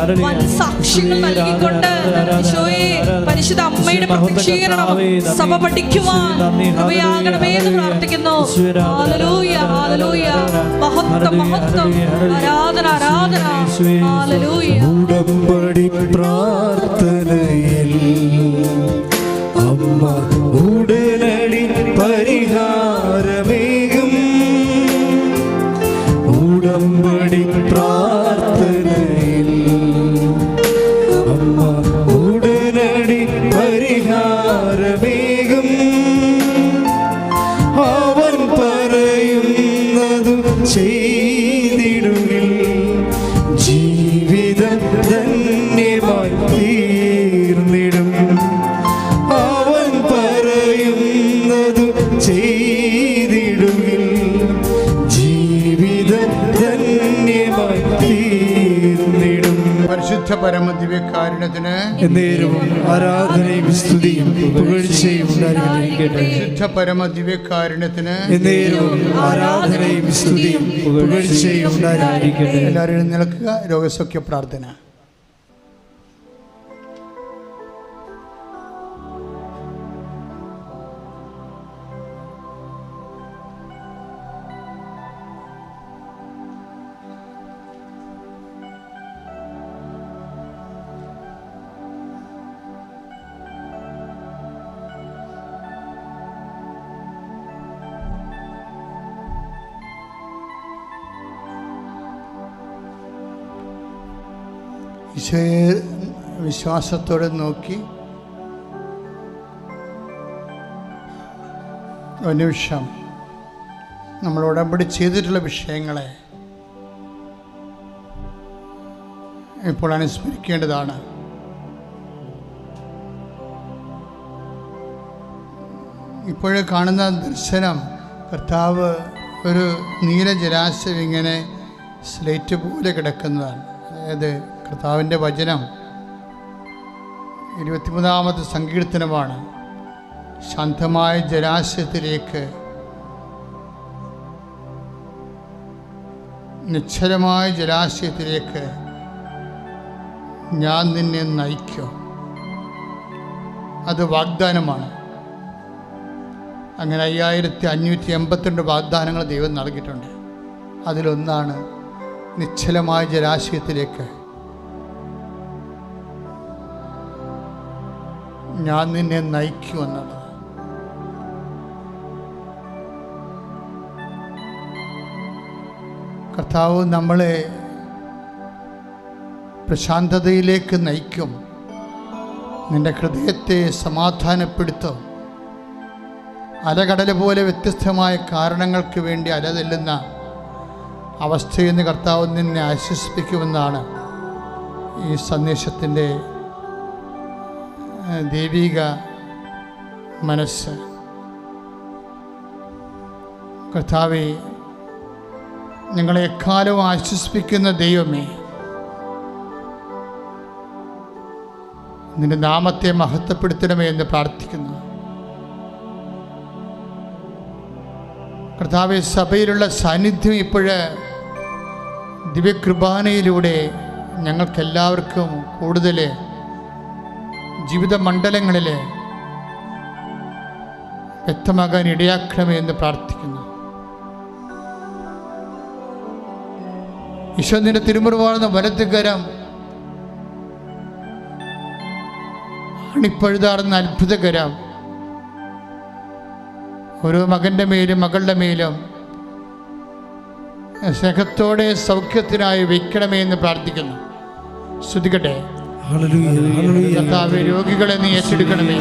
സമർപ്പിച്ച് സാക്ഷ്യങ്ങൾ നൽകിക്കൊണ്ട് പരിശുദ്ധ അമ്മയുടെ പ്രത്യക്ഷീകരണം സഭ പഠിക്കുവാൻ കൃപയാകണമേ എന്ന് പ്രാർത്ഥിക്കുന്നു. ഹല്ലേലൂയ, ഹല്ലേലൂയ, മഹത്വം, മഹത്വം, ആരാധന, ആരാധന. ഹല്ലേലൂയ. ഉടമ്പടി പ്രാർത്ഥനയിൽ അമ്മ ഉടനടി പരിഹാരമേകും. ഉടമ്പടി പ്രാർത്ഥനയിൽ അമ്മ ഉടനടി പരിഹാരമേകും. അവൻ പരിശുദ്ധ പരമ ദിവ്യകാരുണ്യത്തിന് എന്നേരവും ആരാധനയും സ്തുതിയും പുകഴ്ചയും ഉണ്ടായിരിക്കട്ടെ. പരിശുദ്ധ പരമ ദിവ്യകാരുണ്യത്തിന് എന്നേരവും ആരാധനയും സ്തുതിയും പുകഴ്ചയും ഉണ്ടായിരിക്കട്ടെ. എല്ലാവരും എഴുന്നേൽക്കുക. രോഗസൗഖ്യ പ്രാർത്ഥന. ഈശോയെ വിശ്വാസത്തോടെ നോക്കി ഒരു നിമിഷം നമ്മൾ ഉടമ്പടി ചെയ്തിട്ടുള്ള വിഷയങ്ങളെ ഇപ്പോൾ അനുസ്മരിക്കേണ്ടതാണ്. ഇപ്പോഴേ കാണുന്ന ദർശനം കർത്താവ് ഒരു നീല ജലാശയം ഇങ്ങനെ സ്ലേറ്റ് പോലെ കിടക്കുന്നതാണ്. അതായത് കർത്താവിൻ്റെ വചനം 23-ാമത്തെ സങ്കീർത്തനമാണ്. ശാന്തമായ ജലാശയത്തിലേക്ക്, നിശ്ചലമായ ജലാശയത്തിലേക്ക് ഞാൻ നിന്നെ നയിക്കും. അത് വാഗ്ദാനമാണ്. അങ്ങനെ 5582 വാഗ്ദാനങ്ങൾ ദൈവം നൽകിയിട്ടുണ്ട്. അതിലൊന്നാണ് നിശ്ചലമായ ജലാശയത്തിലേക്ക് ഞാൻ നിന്നെ നയിക്കുമെന്നുള്ളത്. കർത്താവ് നമ്മളെ പ്രശാന്തതയിലേക്ക് നയിക്കും. നിന്റെ ഹൃദയത്തെ സമാധാനപ്പെടുത്തും. അലകടൽ പോലെ വ്യത്യസ്തമായ കാരണങ്ങൾക്ക് വേണ്ടി അലതെല്ലുന്ന അവസ്ഥയിൽ നിന്ന് കർത്താവ് നിന്നെ ആശ്വസിപ്പിക്കുമെന്നാണ് ഈ സന്ദേശത്തിൻ്റെ ദൈവിക മനസ്സ്. കർത്താവേ, ഞങ്ങളെ എക്കാലവും ആശ്വസിപ്പിക്കുന്ന ദൈവമേ, നിന്റെ നാമത്തെ മഹത്വപ്പെടുത്തണമേ എന്ന് പ്രാർത്ഥിക്കുന്നു. കർത്താവെ, സഭയിലുള്ള സാന്നിധ്യം ഇപ്പോഴ് ദിവ്യകൃപാനയിലൂടെ ഞങ്ങൾക്കെല്ലാവർക്കും കൂടുതൽ ജീവിത മണ്ഡലങ്ങളിൽ വ്യക്തമാകാൻ ഇടയാക്കണമേ എന്ന് പ്രാർത്ഥിക്കുന്നു. ഈശോ, നിന്റെ തിരുമുറിവാർന്ന വലത്തുകരം, അണിപ്പഴുതാർന്ന അത്ഭുതകരം ഓരോ മകൻ്റെ മേലും മകളുടെ മേലും സ്നേഹത്തോടെ സൗഖ്യത്തിനായി വയ്ക്കണമേ എന്ന് പ്രാർത്ഥിക്കുന്നു. ശ്രദ്ധിക്കട്ടെ. കർത്താവേ, രോഗികളെ നീ ഏറ്റെടുക്കണമേ.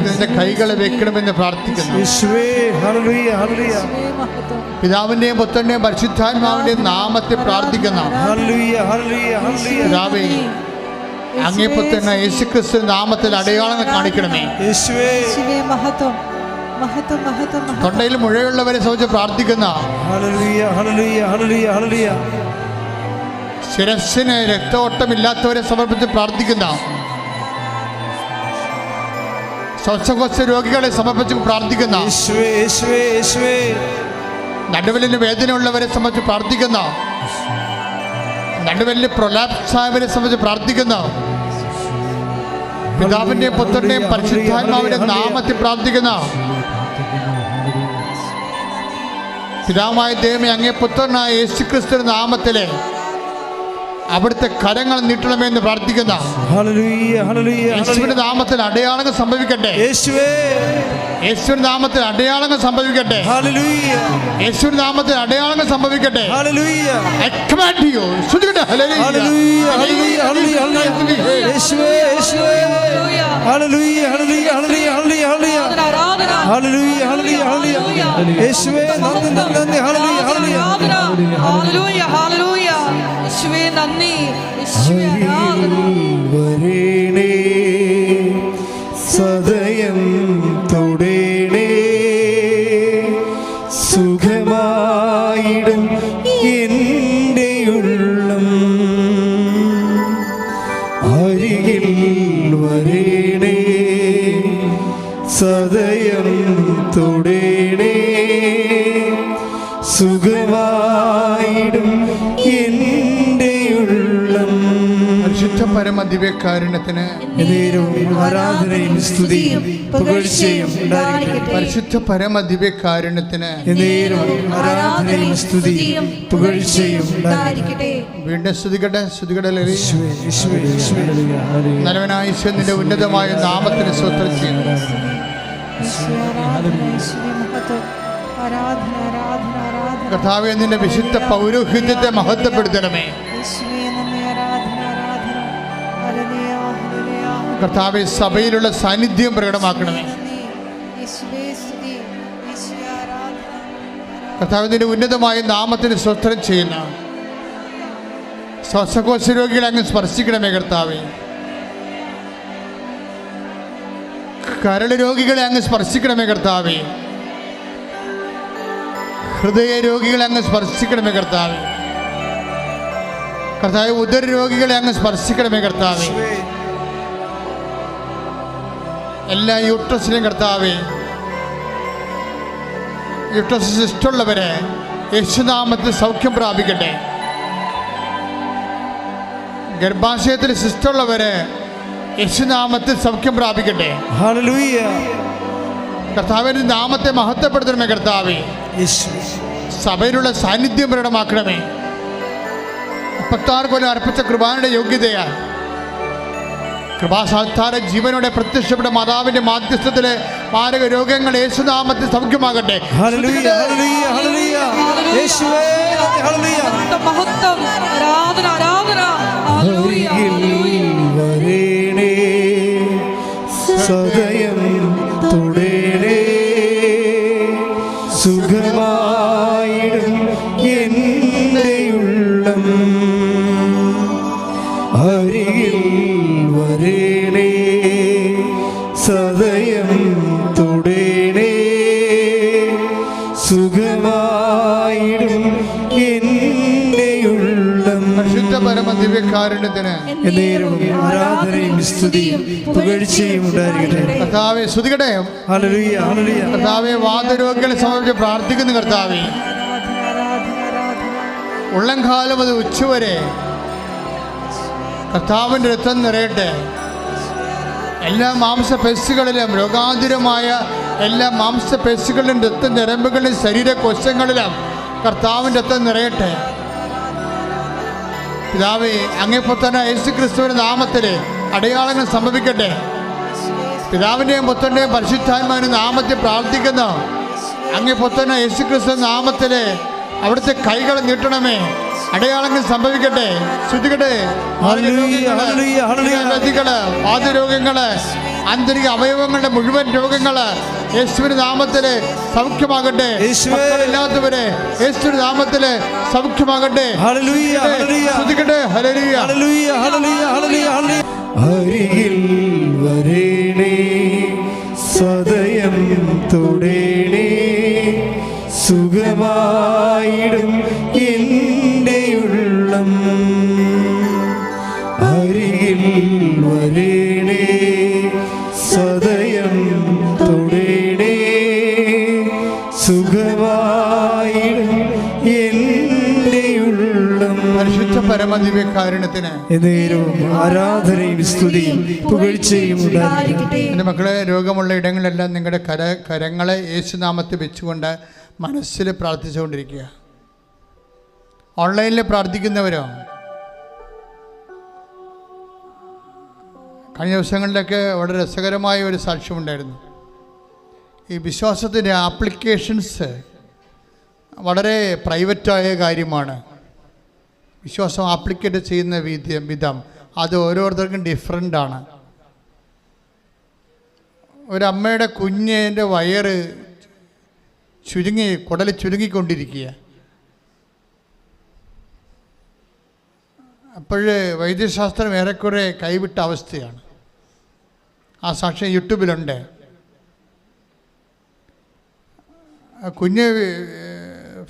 നിന്റെ കൈകളെ വെക്കണമെന്ന് പ്രാർത്ഥിക്കുന്നു. പിതാവിന്റെയും പുത്രന്റെയും പരിശുദ്ധാത്മാവിന്റെയും നാമത്തെ പ്രാർത്ഥിക്കുന്നു. പിതാവേ, അങ്ങേ പുത്രനായ യേശുക്രിസ്തു നാമത്തിൽ അടയാളങ്ങൾ കാണിക്കണമേ. തൊണ്ടയിൽ മുഴയുള്ളവരെ സംബന്ധിച്ച് പ്രാർത്ഥിക്കുന്ന, ശിരസ്സിന് രക്തഓട്ടമില്ലാത്തവരെ സമർപ്പിച്ച് പ്രാർത്ഥിക്കുന്ന, ശ്വാസകോശ രോഗികളെ സമർപ്പിച്ച് പ്രാർത്ഥിക്കുന്ന, നടുവലിന് വേദനയുള്ളവരെ സംബന്ധിച്ച് പ്രാർത്ഥിക്കുന്ന, നടുവലിന് പ്രൊലാപ്സ് ആയവരെ സംബന്ധിച്ച് പ്രാർത്ഥിക്കുന്ന, പിതാവിന്റെയും പുത്രന്റെയും പരിശുദ്ധാത്മാവിന്റെ നാമത്തിൽ പ്രാർത്ഥിക്കുന്ന, പിതാവായ ദൈവമേ, അങ്ങേ പുത്രനായ യേശുക്രിസ്തുവിന്റെ നാമത്തിലെ അവിടുത്തെ കരങ്ങൾ നീട്ടണമെന്ന് പ്രാർത്ഥിക്കുന്ന, യേശുവിന്റെ നാമത്തിൽ അടയാളങ്ങൾ സംഭവിക്കട്ടെ. യേശുവിന്റെ നാമത്തിൽ അടയാളങ്ങൾ സംഭവിക്കട്ടെ. യേശുവിന്റെ നാമത്തിൽ അടയാളങ്ങൾ സംഭവിക്കട്ടെ. വരേണേ സദയം തൊടേണേ സുഖമായിടും എൻ്റെ വരേണേ സദയം തൊടേണേ സുഖമായിടും എൻ്റെ ഉള്ളം. പരിശുദ്ധ പരമദിവ്യകാരുണ്യത്തിന് നേരവും ആരാധനയും സ്തുതിയും പുകഴ്ചയും ഉണ്ടായിരിക്കട്ടെ. പരിശുദ്ധ പരമദിവ്യകാരുണ്യത്തിന് നേരവും ആരാധനയും സ്തുതിയും പുകഴ്ചയും ഉണ്ടായിരിക്കട്ടെ. വീണ്ടും സ്തുതിക്കട്ടെ, സ്തുതിക്കട്ടെ. യേശുവേ, യേശുവേ, യേശുവേ. നല്ലവനായ ഈശ്വരന്റെ ഉന്നതമായ നാമത്തിന് സ്തോത്രം ചെയ്യുന്നു. കർത്താവേ, നിന്റെ വിശുദ്ധ പൗരോഹിത്യത്തെ മഹത്വപ്പെടുത്തണമേ. കർത്താവെ, സഭയിലുള്ള സാന്നിധ്യം പ്രകടമാക്കണമേ. കർത്താവിന്റെ ഉന്നതമായ നാമത്തിന് സ്തോത്രം ചെയ്യുന്ന ശ്വാസകോശ രോഗികളെ അങ്ങ് സ്പർശിക്കണമേ കർത്താവെ. കരൾ രോഗികളെ അങ്ങ് സ്പർശിക്കണമേ കർത്താവെ. ഹൃദയ രോഗികളെ അങ്ങ് സ്പർശിക്കണമേ കർത്താവെ. കർത്താവ്, ഉദര രോഗികളെ അങ്ങ് സ്പർശിക്കണമേ കർത്താവെ. എല്ലാ യൂട്രസിലും കർത്താവെ, യൂട്രസ് സിസ്റ്റുള്ളവരെ യേശുനാമത്തിൽ സൗഖ്യം പ്രാപിക്കട്ടെ. ഗർഭാശയത്തിൽ സിസ്റ്റുള്ളവരെ യേശുനാമത്തിൽ സൗഖ്യം പ്രാപിക്കട്ടെ. ഹല്ലേലൂയ. കർത്താവിന്റെ നാമത്തെ മഹത്വപ്പെടുത്തണമേ കർത്താവെ. യേശുവേ. സഭയിലുള്ള സാന്നിധ്യം പ്രകടമാക്കണമേ. 36 കൊല്ലം അർപ്പിച്ച കൃപാനയുടെ യോഗ്യതയാൽ കൃപാസാധാര ജീവനോടെ പ്രത്യക്ഷപ്പെട്ട മാതാവിന്റെ മാധ്യസ്ഥത്തിലെ മാരക രോഗങ്ങൾ യേശുനാമത്തിൽ സൗഖ്യമാകട്ടെ. ഹല്ലേലൂയ, ഹല്ലേലൂയ, ഹല്ലേലൂയ. യേശുവേ, ഹല്ലേലൂയ. മഹത്വം, ആരാധന, ആരാധന. ഹല്ലേലൂയ, ഹല്ലേലൂയ. വരേണേ സദയം തൊടേണേ സുഖമായിടും എൻ്റെ ഉള്ളം. അരികിൽ വരേണേ സദയം തൊടേണേ സുഖമായിടും എൻ്റെ ഉള്ളം. പരിശുദ്ധ പരമദിവ്യകാരുണ്യത്തിന് നേരവും ആരാധനയും സ്തുതിയും പുകഴ്ചയും ഉണ്ടായിരിക്കട്ടെ. കർത്താവെ സ്തുതിക്കട്ടെ. ഹല്ലേലൂയ, ഹല്ലേലൂയ. കർത്താവെ, വാദരോഗികളെ സംബന്ധിച്ച് പ്രാർത്ഥിക്കുന്നു കർത്താവെ. ഉള്ളംകാലം മുതൽ ഉച്ചവരെ കർത്താവിൻ്റെ രക്തം നിറയട്ടെ. എല്ലാ മാംസപേശികളിലും, രോഗാതുരമായ എല്ലാ മാംസപേശികളിലും, രക്തഞരമ്പുകളിലും, ശരീരകോശങ്ങളിലും കർത്താവിൻ്റെ രക്തം നിറയട്ടെ. പിതാവേ, അങ്ങേ പുത്രനായ യേശു ക്രിസ്തുവിന്റെ നാമത്തിൽ അടയാളങ്ങൾ സംഭവിക്കട്ടെ. പിതാവിൻ്റെയും പുത്രൻ്റെയും പരിശുദ്ധാത്മാവിന്റെ നാമത്തിൽ പ്രാർത്ഥിക്കുന്നു. അങ്ങേ പുത്രനായ യേശു ക്രിസ്തുവിന്റെ നാമത്തിൽ അവിടുത്തെ കൈകൾ നീട്ടണമേ. അടയാളങ്ങൾ സംഭവിക്കട്ടെ. ശ്രദ്ധിക്കട്ടെ. വ്യാധികള്, വാതരോഗങ്ങള്, ആന്തരിക അവയവങ്ങളുടെ മുഴുവൻ രോഗങ്ങള് യേശുവിന്റെ നാമത്തില് സൗഖ്യമാകട്ടെ. മക്കളില്ലാത്തവരെ യേശുവിന്റെ നാമത്തില് സൗഖ്യമാകട്ടെ. ശ്രദ്ധിക്കട്ടെ. ഹല്ലേലൂയ, ഹല്ലേലൂയ, ഹല്ലേലൂയ, ഹല്ലേലൂയ. അരികിൽ വരേണേ സദയം തൊടേണേ സുഖമായിടും എൻ്റെ ഉള്ളം. അരികിൽ വരേണേ സദയം തൊടേണേ സുഖമായിടും എൻ്റെ ഉള്ളം. പരിശുദ്ധ പരമദിവ്യകാരുണ്യത്തിന് നേരവും ആരാധനയും സ്തുതിയും പുകഴ്ചയും ഉണ്ടായിരിക്കട്ടെ. എൻ്റെ മക്കളെ, രോഗമുള്ള ഇടങ്ങളിലെല്ലാം നിങ്ങളുടെ കരങ്ങളെ യേശുനാമത്തിൽ വെച്ചുകൊണ്ട് മനസ്സിൽ പ്രാർത്ഥിച്ചുകൊണ്ടിരിക്കുക. ഓൺലൈനിൽ പ്രാർത്ഥിക്കുന്നവരോ, കഴിഞ്ഞ ദിവസങ്ങളിലൊക്കെ വളരെ രസകരമായ ഒരു സാക്ഷ്യമുണ്ടായിരുന്നു. ഈ വിശ്വാസത്തിൻ്റെ ആപ്ലിക്കേഷൻസ് വളരെ പ്രൈവറ്റായ കാര്യമാണ്. വിശ്വാസം ആപ്ലിക്കേറ്റ് ചെയ്യുന്ന വിധം അത് ഓരോരുത്തർക്കും ഡിഫറെൻ്റാണ്. ഒരമ്മയുടെ കുഞ്ഞിൻ്റെ വയറ് കുടൽ ചുരുങ്ങിക്കൊണ്ടിരിക്കുക. അപ്പോഴ് വൈദ്യശാസ്ത്രം ഏറെക്കുറെ കൈവിട്ട അവസ്ഥയാണ്. ആ സാക്ഷ്യം യൂട്യൂബിലുണ്ട്. കുഞ്ഞ്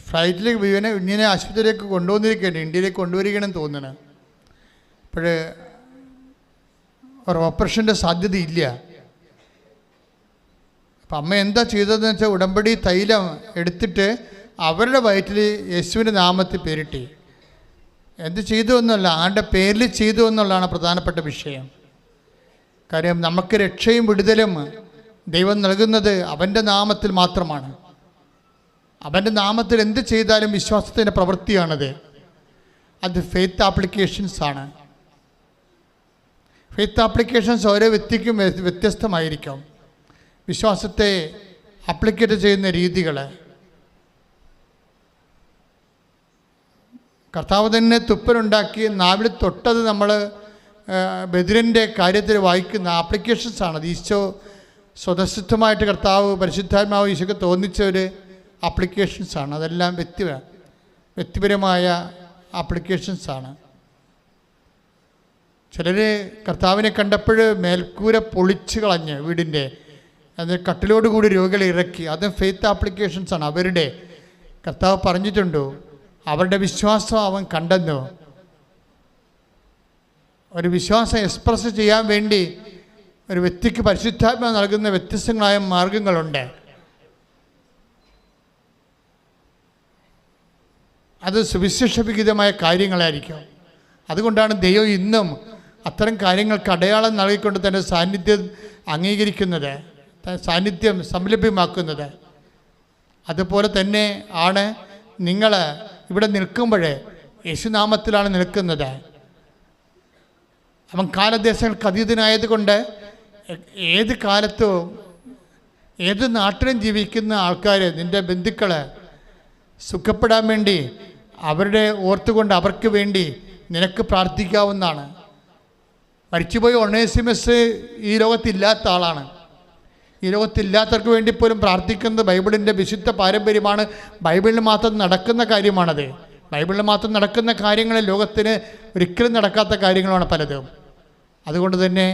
ഫ്ലൈറ്റിലേക്ക് കുഞ്ഞിനെ ആശുപത്രിയിലേക്ക് കൊണ്ടുവന്നിരിക്കുകയാണ്, ഇന്ത്യയിലേക്ക് കൊണ്ടുവരികയാണെന്ന് തോന്നുന്നു. അപ്പോൾ ഒരു ഓപ്പറേഷൻ്റെ സാധ്യതയില്ല. അപ്പം അമ്മ എന്താ ചെയ്തതെന്ന് വെച്ചാൽ ഉടമ്പടി തൈലം എടുത്തിട്ട് അവരുടെ വയറ്റിൽ യേശുവിൻ്റെ നാമത്തിൽ പേരിട്ടി. എന്ത് ചെയ്തു എന്നല്ല, ആരുടെ പേരിൽ ചെയ്തു എന്നുള്ളതാണ് പ്രധാനപ്പെട്ട വിഷയം. കാര്യം നമുക്ക് രക്ഷയും വിടുതലും ദൈവം നൽകുന്നത് അവൻ്റെ നാമത്തിൽ മാത്രമാണ്. അവൻ്റെ നാമത്തിൽ എന്ത് ചെയ്താലും വിശ്വാസത്തിൻ്റെ പ്രവൃത്തിയാണത്. അത് ഫെയ്ത്ത് ആപ്ലിക്കേഷൻസ് ആണ്. ഫെയ്ത്ത് ആപ്ലിക്കേഷൻസ് ഓരോ വ്യക്തിക്കും വ്യത്യസ്തമായിരിക്കും. വിശ്വാസത്തെ ആപ്ലിക്കേറ്റ് ചെയ്യുന്ന രീതികൾ. കർത്താവ് തന്നെ തുപ്പലുണ്ടാക്കി നാവിൽ തൊട്ടത് നമ്മൾ ബദിരൻ്റെ കാര്യത്തിൽ വായിക്കുന്ന ആപ്ലിക്കേഷൻസാണ്. അത് ഈശോ സ്വതസിദ്ധമായിട്ട് കർത്താവ് പരിശുദ്ധാത്മാവ് ഈശോക്ക് തോന്നിച്ച ഒരു ആപ്ലിക്കേഷൻസാണ്. അതെല്ലാം വ്യക്തിപരമായ ആപ്ലിക്കേഷൻസാണ്. ചിലർ കർത്താവിനെ കണ്ടപ്പോൾ മേൽക്കൂര പൊളിച്ച് കളഞ്ഞ് വീടിൻ്റെ അത് കട്ടിലോടുകൂടി രോഗികളെ ഇറക്കി. അതും ഫെയ്ത്ത് ആപ്ലിക്കേഷൻസാണ് അവരുടെ. കർത്താവ് പറഞ്ഞിട്ടുണ്ടോ അവരുടെ വിശ്വാസം അവൻ കണ്ടെന്നോ. ഒരു വിശ്വാസം എക്സ്പ്രസ് ചെയ്യാൻ വേണ്ടി ഒരു വ്യക്തിക്ക് പരിശുദ്ധാത്മ നൽകുന്ന വ്യത്യസ്തങ്ങളായ മാർഗങ്ങളുണ്ട്. അത് സുവിശേഷവിഹിതമായ കാര്യങ്ങളായിരിക്കും. അതുകൊണ്ടാണ് ദൈവം ഇന്നും അത്തരം കാര്യങ്ങൾക്ക് അടയാളം നൽകിക്കൊണ്ട് തൻ്റെ സാന്നിധ്യം അംഗീകരിക്കുന്നത്, സാന്നിധ്യം സംലഭ്യമാക്കുന്നത്. അതുപോലെ തന്നെ ആണ് നിങ്ങൾ ഇവിടെ നിൽക്കുമ്പോൾ യേശുനാമത്തിലാണ് നിൽക്കുന്നത്. അവൻ കാലദേശങ്ങൾക്ക് അതീതനായതുകൊണ്ട് ഏത് കാലത്തും ഏത് നാട്ടിലും ജീവിക്കുന്ന ആൾക്കാർ, നിൻ്റെ ബന്ധുക്കൾ സുഖപ്പെടാൻ വേണ്ടി അവരുടെ ഓർത്തുകൊണ്ട് അവർക്ക് വേണ്ടി നിനക്ക് പ്രാർത്ഥിക്കാവുന്നതാണ്. മരിച്ചുപോയ ഒണേസിമസ് ഈ ലോകത്തില്ലാത്ത ആളാണ്. ഈ ലോകത്തില്ലാത്തവർക്ക് വേണ്ടി പോലും പ്രാർത്ഥിക്കുന്നത് ബൈബിളിൻ്റെ വിശുദ്ധ പാരമ്പര്യമാണ്. ബൈബിളിൽ മാത്രം നടക്കുന്ന കാര്യമാണത്. ബൈബിളിൽ മാത്രം നടക്കുന്ന കാര്യങ്ങൾ ലോകത്തിന് ഒരിക്കലും നടക്കാത്ത കാര്യങ്ങളാണ് പലതും. അതുകൊണ്ട് തന്നെ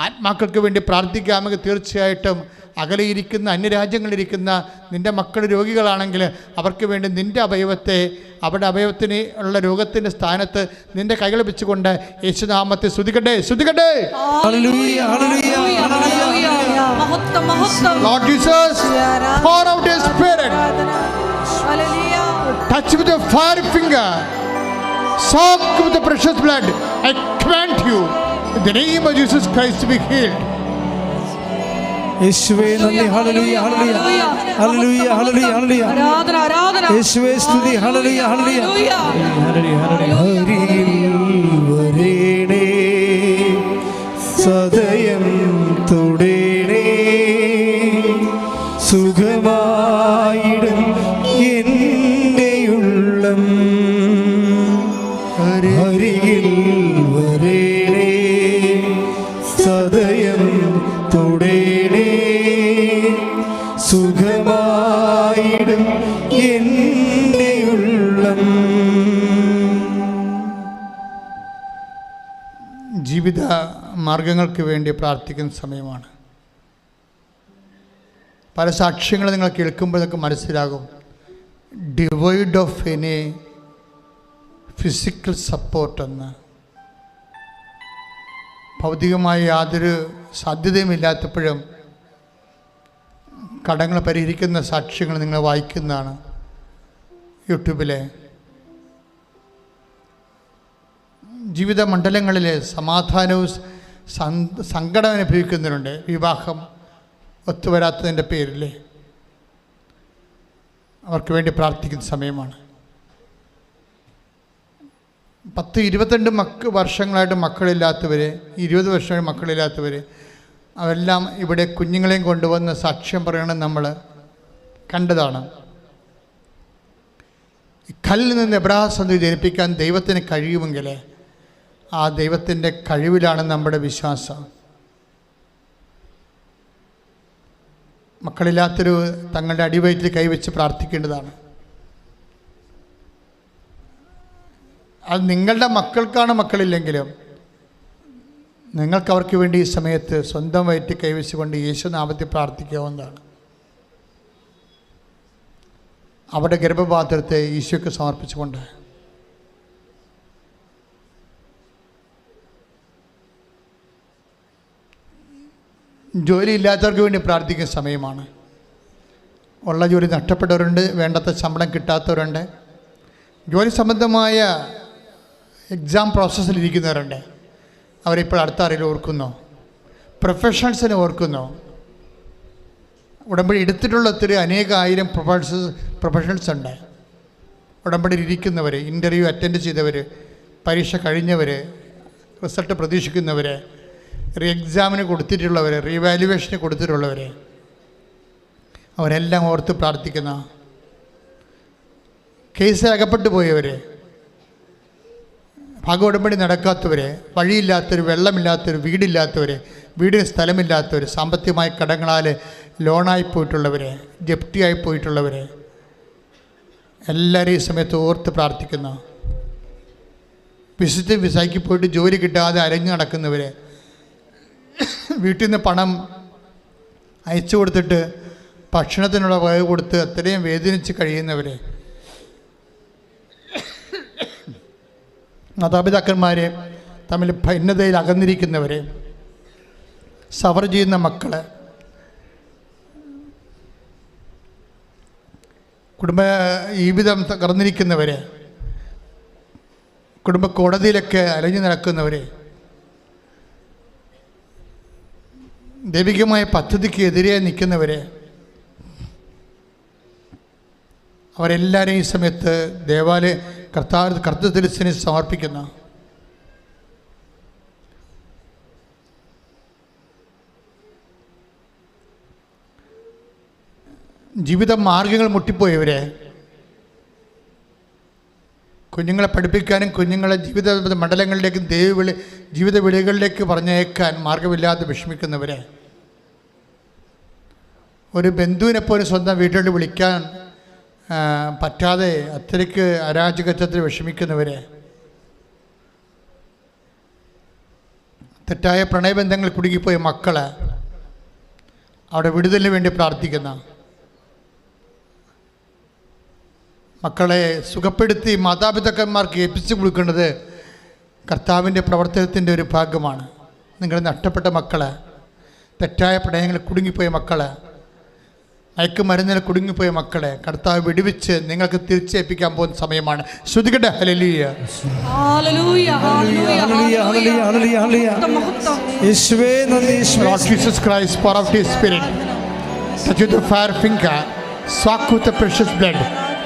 ആത്മാക്കൾക്ക് വേണ്ടി പ്രാർത്ഥിക്കാമെങ്കിൽ തീർച്ചയായിട്ടും അകലെയിരിക്കുന്ന അന്യരാജ്യങ്ങളിലിരിക്കുന്ന നിൻ്റെ മക്കൾ രോഗികളാണെങ്കിൽ അവർക്ക് വേണ്ടി നിൻ്റെ അവയവത്തെ അവരുടെ അവയവത്തിന് ഉള്ള രോഗത്തിൻ്റെ സ്ഥാനത്ത് നിൻ്റെ കൈകൾ വെച്ചുകൊണ്ട് യേശുനാമത്തെ സ്തുതിക്കട്ടെ, സ്തുതിക്കട്ടെ. Lord Jesus, pour out your spirit. Touch with your fire finger. Soak with the precious blood. I command you in the name of Jesus Christ to be healed. യേശുവേ നന്ദി. ഹല്ലേലൂയ ഹല്ലേലൂയ ഹല്ലേലൂയ ഹല്ലേലൂയ ഹല്ലേലൂയ. ആരാധന ആരാധന. യേശുവേ സ്തുതി. ഹല്ലേലൂയ ഹല്ലേലൂയ ഹല്ലേലൂയ ഹല്ലേലൂയ. വരേണേ സദയം തുടേണേ സുഖമായിടും എൻ്റെ ഉള്ളം. അരികിൽ വരേണേ സദയം തുടേണേ സുഖമായിടും എൻ്റെ ഉള്ളം. ജീവിത മാർഗങ്ങൾക്ക് വേണ്ടി പ്രാർത്ഥിക്കുന്ന സമയമാണ്. പല സാക്ഷ്യങ്ങൾ നിങ്ങൾ കേൾക്കുമ്പോൾ നിങ്ങൾക്ക് മനസ്സിലാകും. ഡിവൈഡ് ഓഫ് എനി ഫിസിക്കൽ സപ്പോർട്ടെന്ന്. ഭൗതികമായ യാതൊരു സാധ്യതയുമില്ലാത്തപ്പോഴും കടങ്ങൾ പരിഹരിക്കുന്ന സാക്ഷ്യങ്ങൾ നിങ്ങൾ വായിക്കുന്നതാണ് യൂട്യൂബിലെ. ജീവിത മണ്ഡലങ്ങളിൽ സമാധാനവും സങ്കടം അനുഭവിക്കുന്നവരുണ്ട്. വിവാഹം ഒത്തുവരാത്തതിൻ്റെ പേരിൽ അവർക്ക് വേണ്ടി പ്രാർത്ഥിക്കുന്ന സമയമാണ്. 10-22 വർഷങ്ങളായിട്ട് മക്കളില്ലാത്തവർ, 20 വർഷമായി മക്കളില്ലാത്തവർ, അവരെല്ലാം ഇവിടെ കുഞ്ഞുങ്ങളെയും കൊണ്ടുവന്ന് സാക്ഷ്യം പറയണം നമ്മൾ കണ്ടതാണ്. കല്ലിൽ നിന്ന് എബ്രായ സന്തതി ജനിപ്പിക്കാൻ ദൈവത്തിന് കഴിയുമെങ്കിൽ ആ ദൈവത്തിൻ്റെ കഴിവിലാണ് നമ്മുടെ വിശ്വാസം. മക്കളില്ലാത്തൊരു തങ്ങളുടെ അടിവയറ്റിൽ കൈവച്ച് പ്രാർത്ഥിക്കേണ്ടതാണ്. അത് നിങ്ങളുടെ മക്കൾക്കാണ് മക്കളില്ലെങ്കിലും നിങ്ങൾക്ക് അവർക്ക് വേണ്ടി ഈ സമയത്ത് സ്വന്തം വയറ്റിൽ കൈവച്ചുകൊണ്ട് യേശുനാമത്തിൽ പ്രാർത്ഥിക്കാവുന്നതാണ്. അവരുടെ ഗർഭപാത്രത്തെ ഈശോയ്ക്ക് സമർപ്പിച്ചുകൊണ്ട് ജോലി ഇല്ലാത്തവർക്ക് വേണ്ടി പ്രാർത്ഥിക്കുന്ന സമയമാണ്. ഉള്ള ജോലി നഷ്ടപ്പെട്ടവരുണ്ട്, വേണ്ടത്ര ശമ്പളം കിട്ടാത്തവരുണ്ട്, ജോലി സംബന്ധമായ എക്സാം പ്രോസസ്സിലിരിക്കുന്നവരുണ്ട്. അവരിപ്പോൾ അടുത്ത അറിയിൽ ഓർക്കുന്നു, പ്രൊഫഷണൽസിനെ ഓർക്കുന്നു. ഉടമ്പടി എടുത്തിട്ടുള്ള ഒത്തിരി അനേകായിരം പ്രൊഫഷണൽസ് ഉണ്ട്. ഉടമ്പടിയിൽ ഇരിക്കുന്നവർ, ഇൻ്റർവ്യൂ അറ്റൻഡ് ചെയ്തവർ, പരീക്ഷ കഴിഞ്ഞവർ, റിസൾട്ട് പ്രതീക്ഷിക്കുന്നവർ, റീ എക്സാമിന് കൊടുത്തിട്ടുള്ളവർ, റീവാലുവേഷന് കൊടുത്തിട്ടുള്ളവർ, അവരെല്ലാം ഓർത്ത് പ്രാർത്ഥിക്കുന്ന, കേസിൽ അകപ്പെട്ടു പോയവർ, ഭാഗ ഉടമ്പടി നടക്കാത്തവർ, വഴിയില്ലാത്തവർ, വെള്ളമില്ലാത്തവർ, വീടില്ലാത്തവർ, വീടിന് സ്ഥലമില്ലാത്തവർ, സാമ്പത്തികമായ കടങ്ങളാൽ ലോണായി പോയിട്ടുള്ളവർ, ജപ്തിയായി പോയിട്ടുള്ളവർ, എല്ലാവരും ഈ സമയത്ത് ഓർത്ത് പ്രാർത്ഥിക്കുന്നു. വിസയ്ക്ക് പോയിട്ട് ജോലി കിട്ടാതെ അരഞ്ഞു നടക്കുന്നവർ, വീട്ടിൽ നിന്ന് പണം അയച്ചു കൊടുത്തിട്ട് ഭക്ഷണത്തിനുള്ള വക കൊടുത്ത് അത്രയും വേദനിച്ച് കഴിയുന്നവർ, മാതാപിതാക്കന്മാർ തമ്മിൽ ഭിന്നതയിൽ അകന്നിരിക്കുന്നവർ, സഫർ ചെയ്യുന്ന മക്കൾ, കുടുംബ ജീവിതം തകർന്നിരിക്കുന്നവർ, കുടുംബ കോടതിയിലൊക്കെ അലഞ്ഞു നടക്കുന്നവർ, ദൈവികമായ പദ്ധതിക്ക് എതിരെ നിൽക്കുന്നവർ, അവരെല്ലാവരെയും ഈ സമയത്ത് ദേവാലയ കർത്തൃദിവസത്തിന് സമർപ്പിക്കുന്നു. ജീവിത മാർഗങ്ങൾ മുട്ടിപ്പോയവരെ, കുഞ്ഞുങ്ങളെ പഠിപ്പിക്കാനും കുഞ്ഞുങ്ങളെ ജീവിത മണ്ഡലങ്ങളിലേക്കും ജീവിത വിളികളിലേക്ക് പറഞ്ഞയക്കാൻ മാർഗമില്ലാതെ വിഷമിക്കുന്നവരെ, ഒരു ബന്ധുവിനെ പോലും സ്വന്തം വീട്ടിൽ വിളിക്കാൻ പറ്റാതെ അത്രയ്ക്ക് അരാജകത്വത്തിൽ വിഷമിക്കുന്നവരെ, തെറ്റായ പ്രണയബന്ധങ്ങൾ കുടുങ്ങിപ്പോയ മക്കളെ, അവിടെ വിടുതലിന് വേണ്ടി പ്രാർത്ഥിക്കുന്ന, മക്കളെ സുഖപ്പെടുത്തി മാതാപിതാക്കന്മാർക്ക് ഏൽപ്പിച്ചു കൊടുക്കേണ്ടത് കർത്താവിൻ്റെ പ്രവർത്തനത്തിൻ്റെ ഒരു ഭാഗമാണ്. നിങ്ങൾ നഷ്ടപ്പെട്ട മക്കളെ, തെറ്റായ പ്രണയങ്ങളിൽ കുടുങ്ങിപ്പോയ മക്കളെ, മയക്കുമരുന്നിൽ കുടുങ്ങിപ്പോയ മക്കളെ കർത്താവ് വിടുവിച്ച് നിങ്ങൾക്ക് തിരിച്ചേൽപ്പിക്കാൻ പോകുന്ന സമയമാണ്. ശ്രുതികട്ടെ hallelujah. Lord Jesus Christ, pour out His Spirit, touch with the fire finger, soak with the precious blood.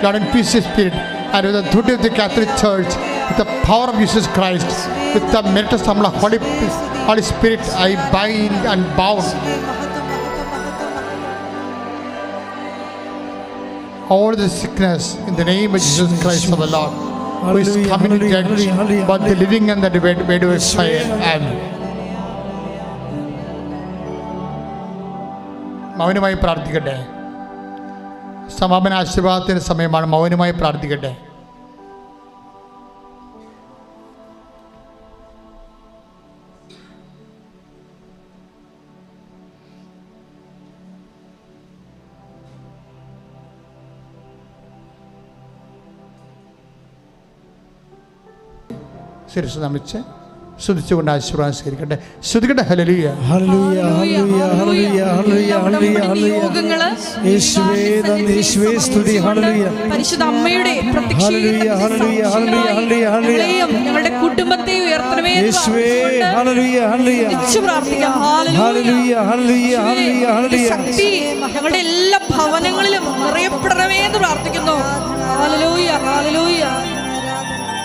Lord, infuse His Spirit, and with the authority of the Catholic Church, with the power of Jesus Christ, with the merit of the Holy Spirit, I bind and bound all the sickness in the name of Jesus Christ of the Lord, who is coming to judge both the living and the dead by fire. Amen. മൗനമായി പ്രാർത്ഥിക്കട്ടെ. സമാപന ആശീർവാദത്തിന് സമയമാണ്. മൗനമായി പ്രാർത്ഥിക്കട്ടെ. ശിരസ്സ് നമിച്ച് സ്തുതിച്ചുകൊണ്ട് ആശീർവാദം സ്വീകരിക്കട്ടെ. ശ്രുതികട്ടെ ഹല്ലേലൂയ. ഹല്ലേലൂയ ഹല്ലേലൂയ ഹല്ലേലൂയ ഹല്ലേലൂയ ഹല്ലേലൂയ യേശുവേ നന്ദി, യേശുവേ സ്തുതി. ഹല്ലേലൂയ. പരിശുദ്ധ അമ്മയുടെ ഹല്ലേലൂയ ഹല്ലേലൂയ ഹല്ലേലൂയ ഹല്ലേലൂയ ഞങ്ങളുടെ കുടുംബത്തെ ഉയർത്തണമേ യേശുവേ. ഹല്ലേലൂയ ഹല്ലേലൂയ പ്രാർത്ഥിക്കാം. ഹല്ലേലൂയ ഹല്ലേലൂയ ഹല്ലേലൂയ ഹല്ലേലൂയ. ശക്തി ഞങ്ങളുടെ എല്ലാ ഭവനങ്ങളിലും നിറയപ്പെടണമേ എന്ന് പ്രാർത്ഥിക്കുന്നു. ഹല്ലേലൂയ ഹല്ലേലൂയ.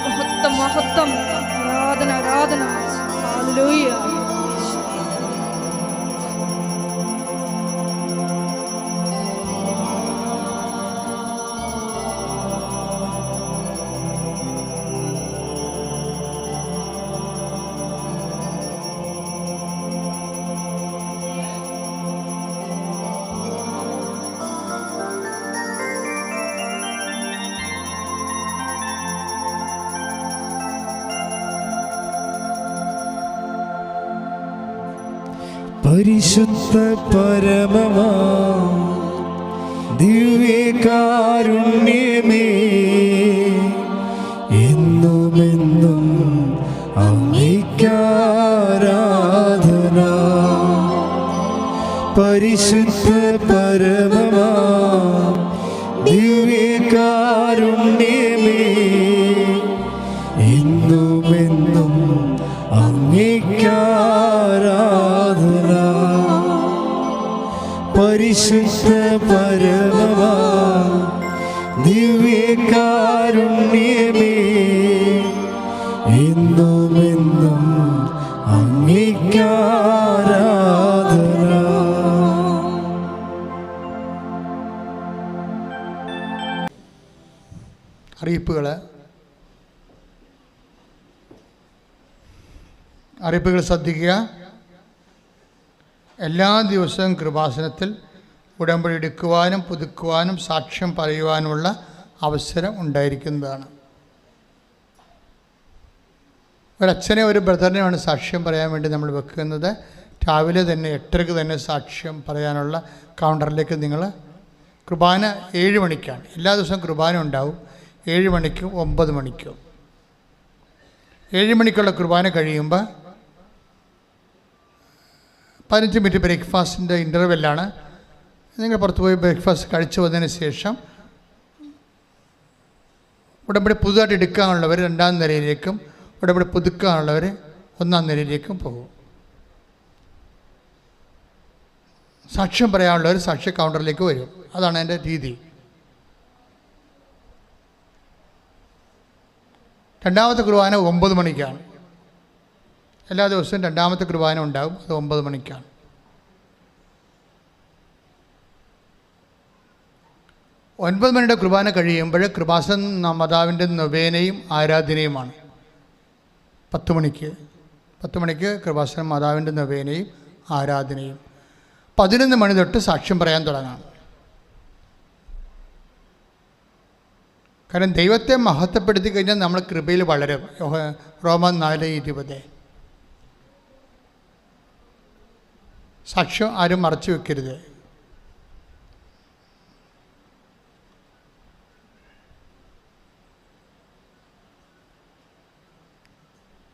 മഹത്വം മഹത്വം. ആരാധന ആരാധന. ഹല്ലേലൂയ. പരിശുദ്ധ പരമമാ ദിവ്യകാരുണ്യമേ, എന്നുമെന്നും അങ്ങേയ്ക്കാരാധന. പരിശുദ്ധ പരമമാ ദിവ്യകാരുണ്യമേ എന്നുമെന്നും അങ്ങേക്കാരാധന. പരിശുദ്ധ പരമമാ ദിവ്യകാരുണ്യമേ എന്നുമെന്നും അങ്ങേക്കാരാധന. അറിയിപ്പുകൾ ശ്രദ്ധിക്കുക. എല്ലാ ദിവസവും കൃപാസനത്തിൽ ഉടമ്പടി എടുക്കുവാനും പുതുക്കുവാനും സാക്ഷ്യം പറയുവാനുമുള്ള അവസരം ഉണ്ടായിരിക്കുന്നതാണ്. ഒരച്ഛനെ ഒരു ബ്രദറിനെയാണ് സാക്ഷ്യം പറയാൻ വേണ്ടി നമ്മൾ വെക്കുന്നത്. രാവിലെ തന്നെ 8:30 തന്നെ സാക്ഷ്യം പറയാനുള്ള കൗണ്ടറിലേക്ക് നിങ്ങൾ കുർബാന 7 മണിക്കാണ്. എല്ലാ ദിവസവും കുർബാന ഉണ്ടാവും. 7 മണിക്കും 9 മണിക്കും. 7 മണിക്കുള്ള കുർബാന കഴിയുമ്പോൾ 15 മിനിറ്റ് ബ്രേക്ക്ഫാസ്റ്റിൻ്റെ ഇൻ്റർവെല്ലാണ്. നിങ്ങൾ പുറത്ത് പോയി ബ്രേക്ക്ഫാസ്റ്റ് കഴിച്ചു വന്നതിന് ശേഷം ഉടമ്പടി പുതുതായിട്ട് എടുക്കാനുള്ളവർ 2ാം നിരയിലേക്കും ഉടമ്പടി പുതുക്കാനുള്ളവർ 1ാം നിരയിലേക്കും പോകും. സാക്ഷ്യം പറയാനുള്ളവർ സാക്ഷ്യ കൗണ്ടറിലേക്ക് വരും. അതാണ് എൻ്റെ രീതി. 2ാമത്തെ കുർബാന 9 മണിക്കാണ്. എല്ലാ ദിവസവും 2ാമത്തെ കുർബാന ഉണ്ടാകും. അത് 9 മണിക്കാണ്. 9 മണിയുടെ കുർബാന കഴിയുമ്പോൾ കൃപാസന മാതാവിൻ്റെ നൊവേനയും ആരാധനയുമാണ്. 10 മണിക്ക് കൃപാസന മാതാവിൻ്റെ നൊവേനയും ആരാധനയും. 11 മണി തൊട്ട് സാക്ഷ്യം പറയാൻ തുടങ്ങാം. കാരണം ദൈവത്തെ മഹത്വപ്പെടുത്തി കഴിഞ്ഞാൽ നമ്മൾ കൃപയിൽ വളരും. റോമൻ 4:20. സാക്ഷ്യം ആരും മറച്ചു വെക്കരുത്.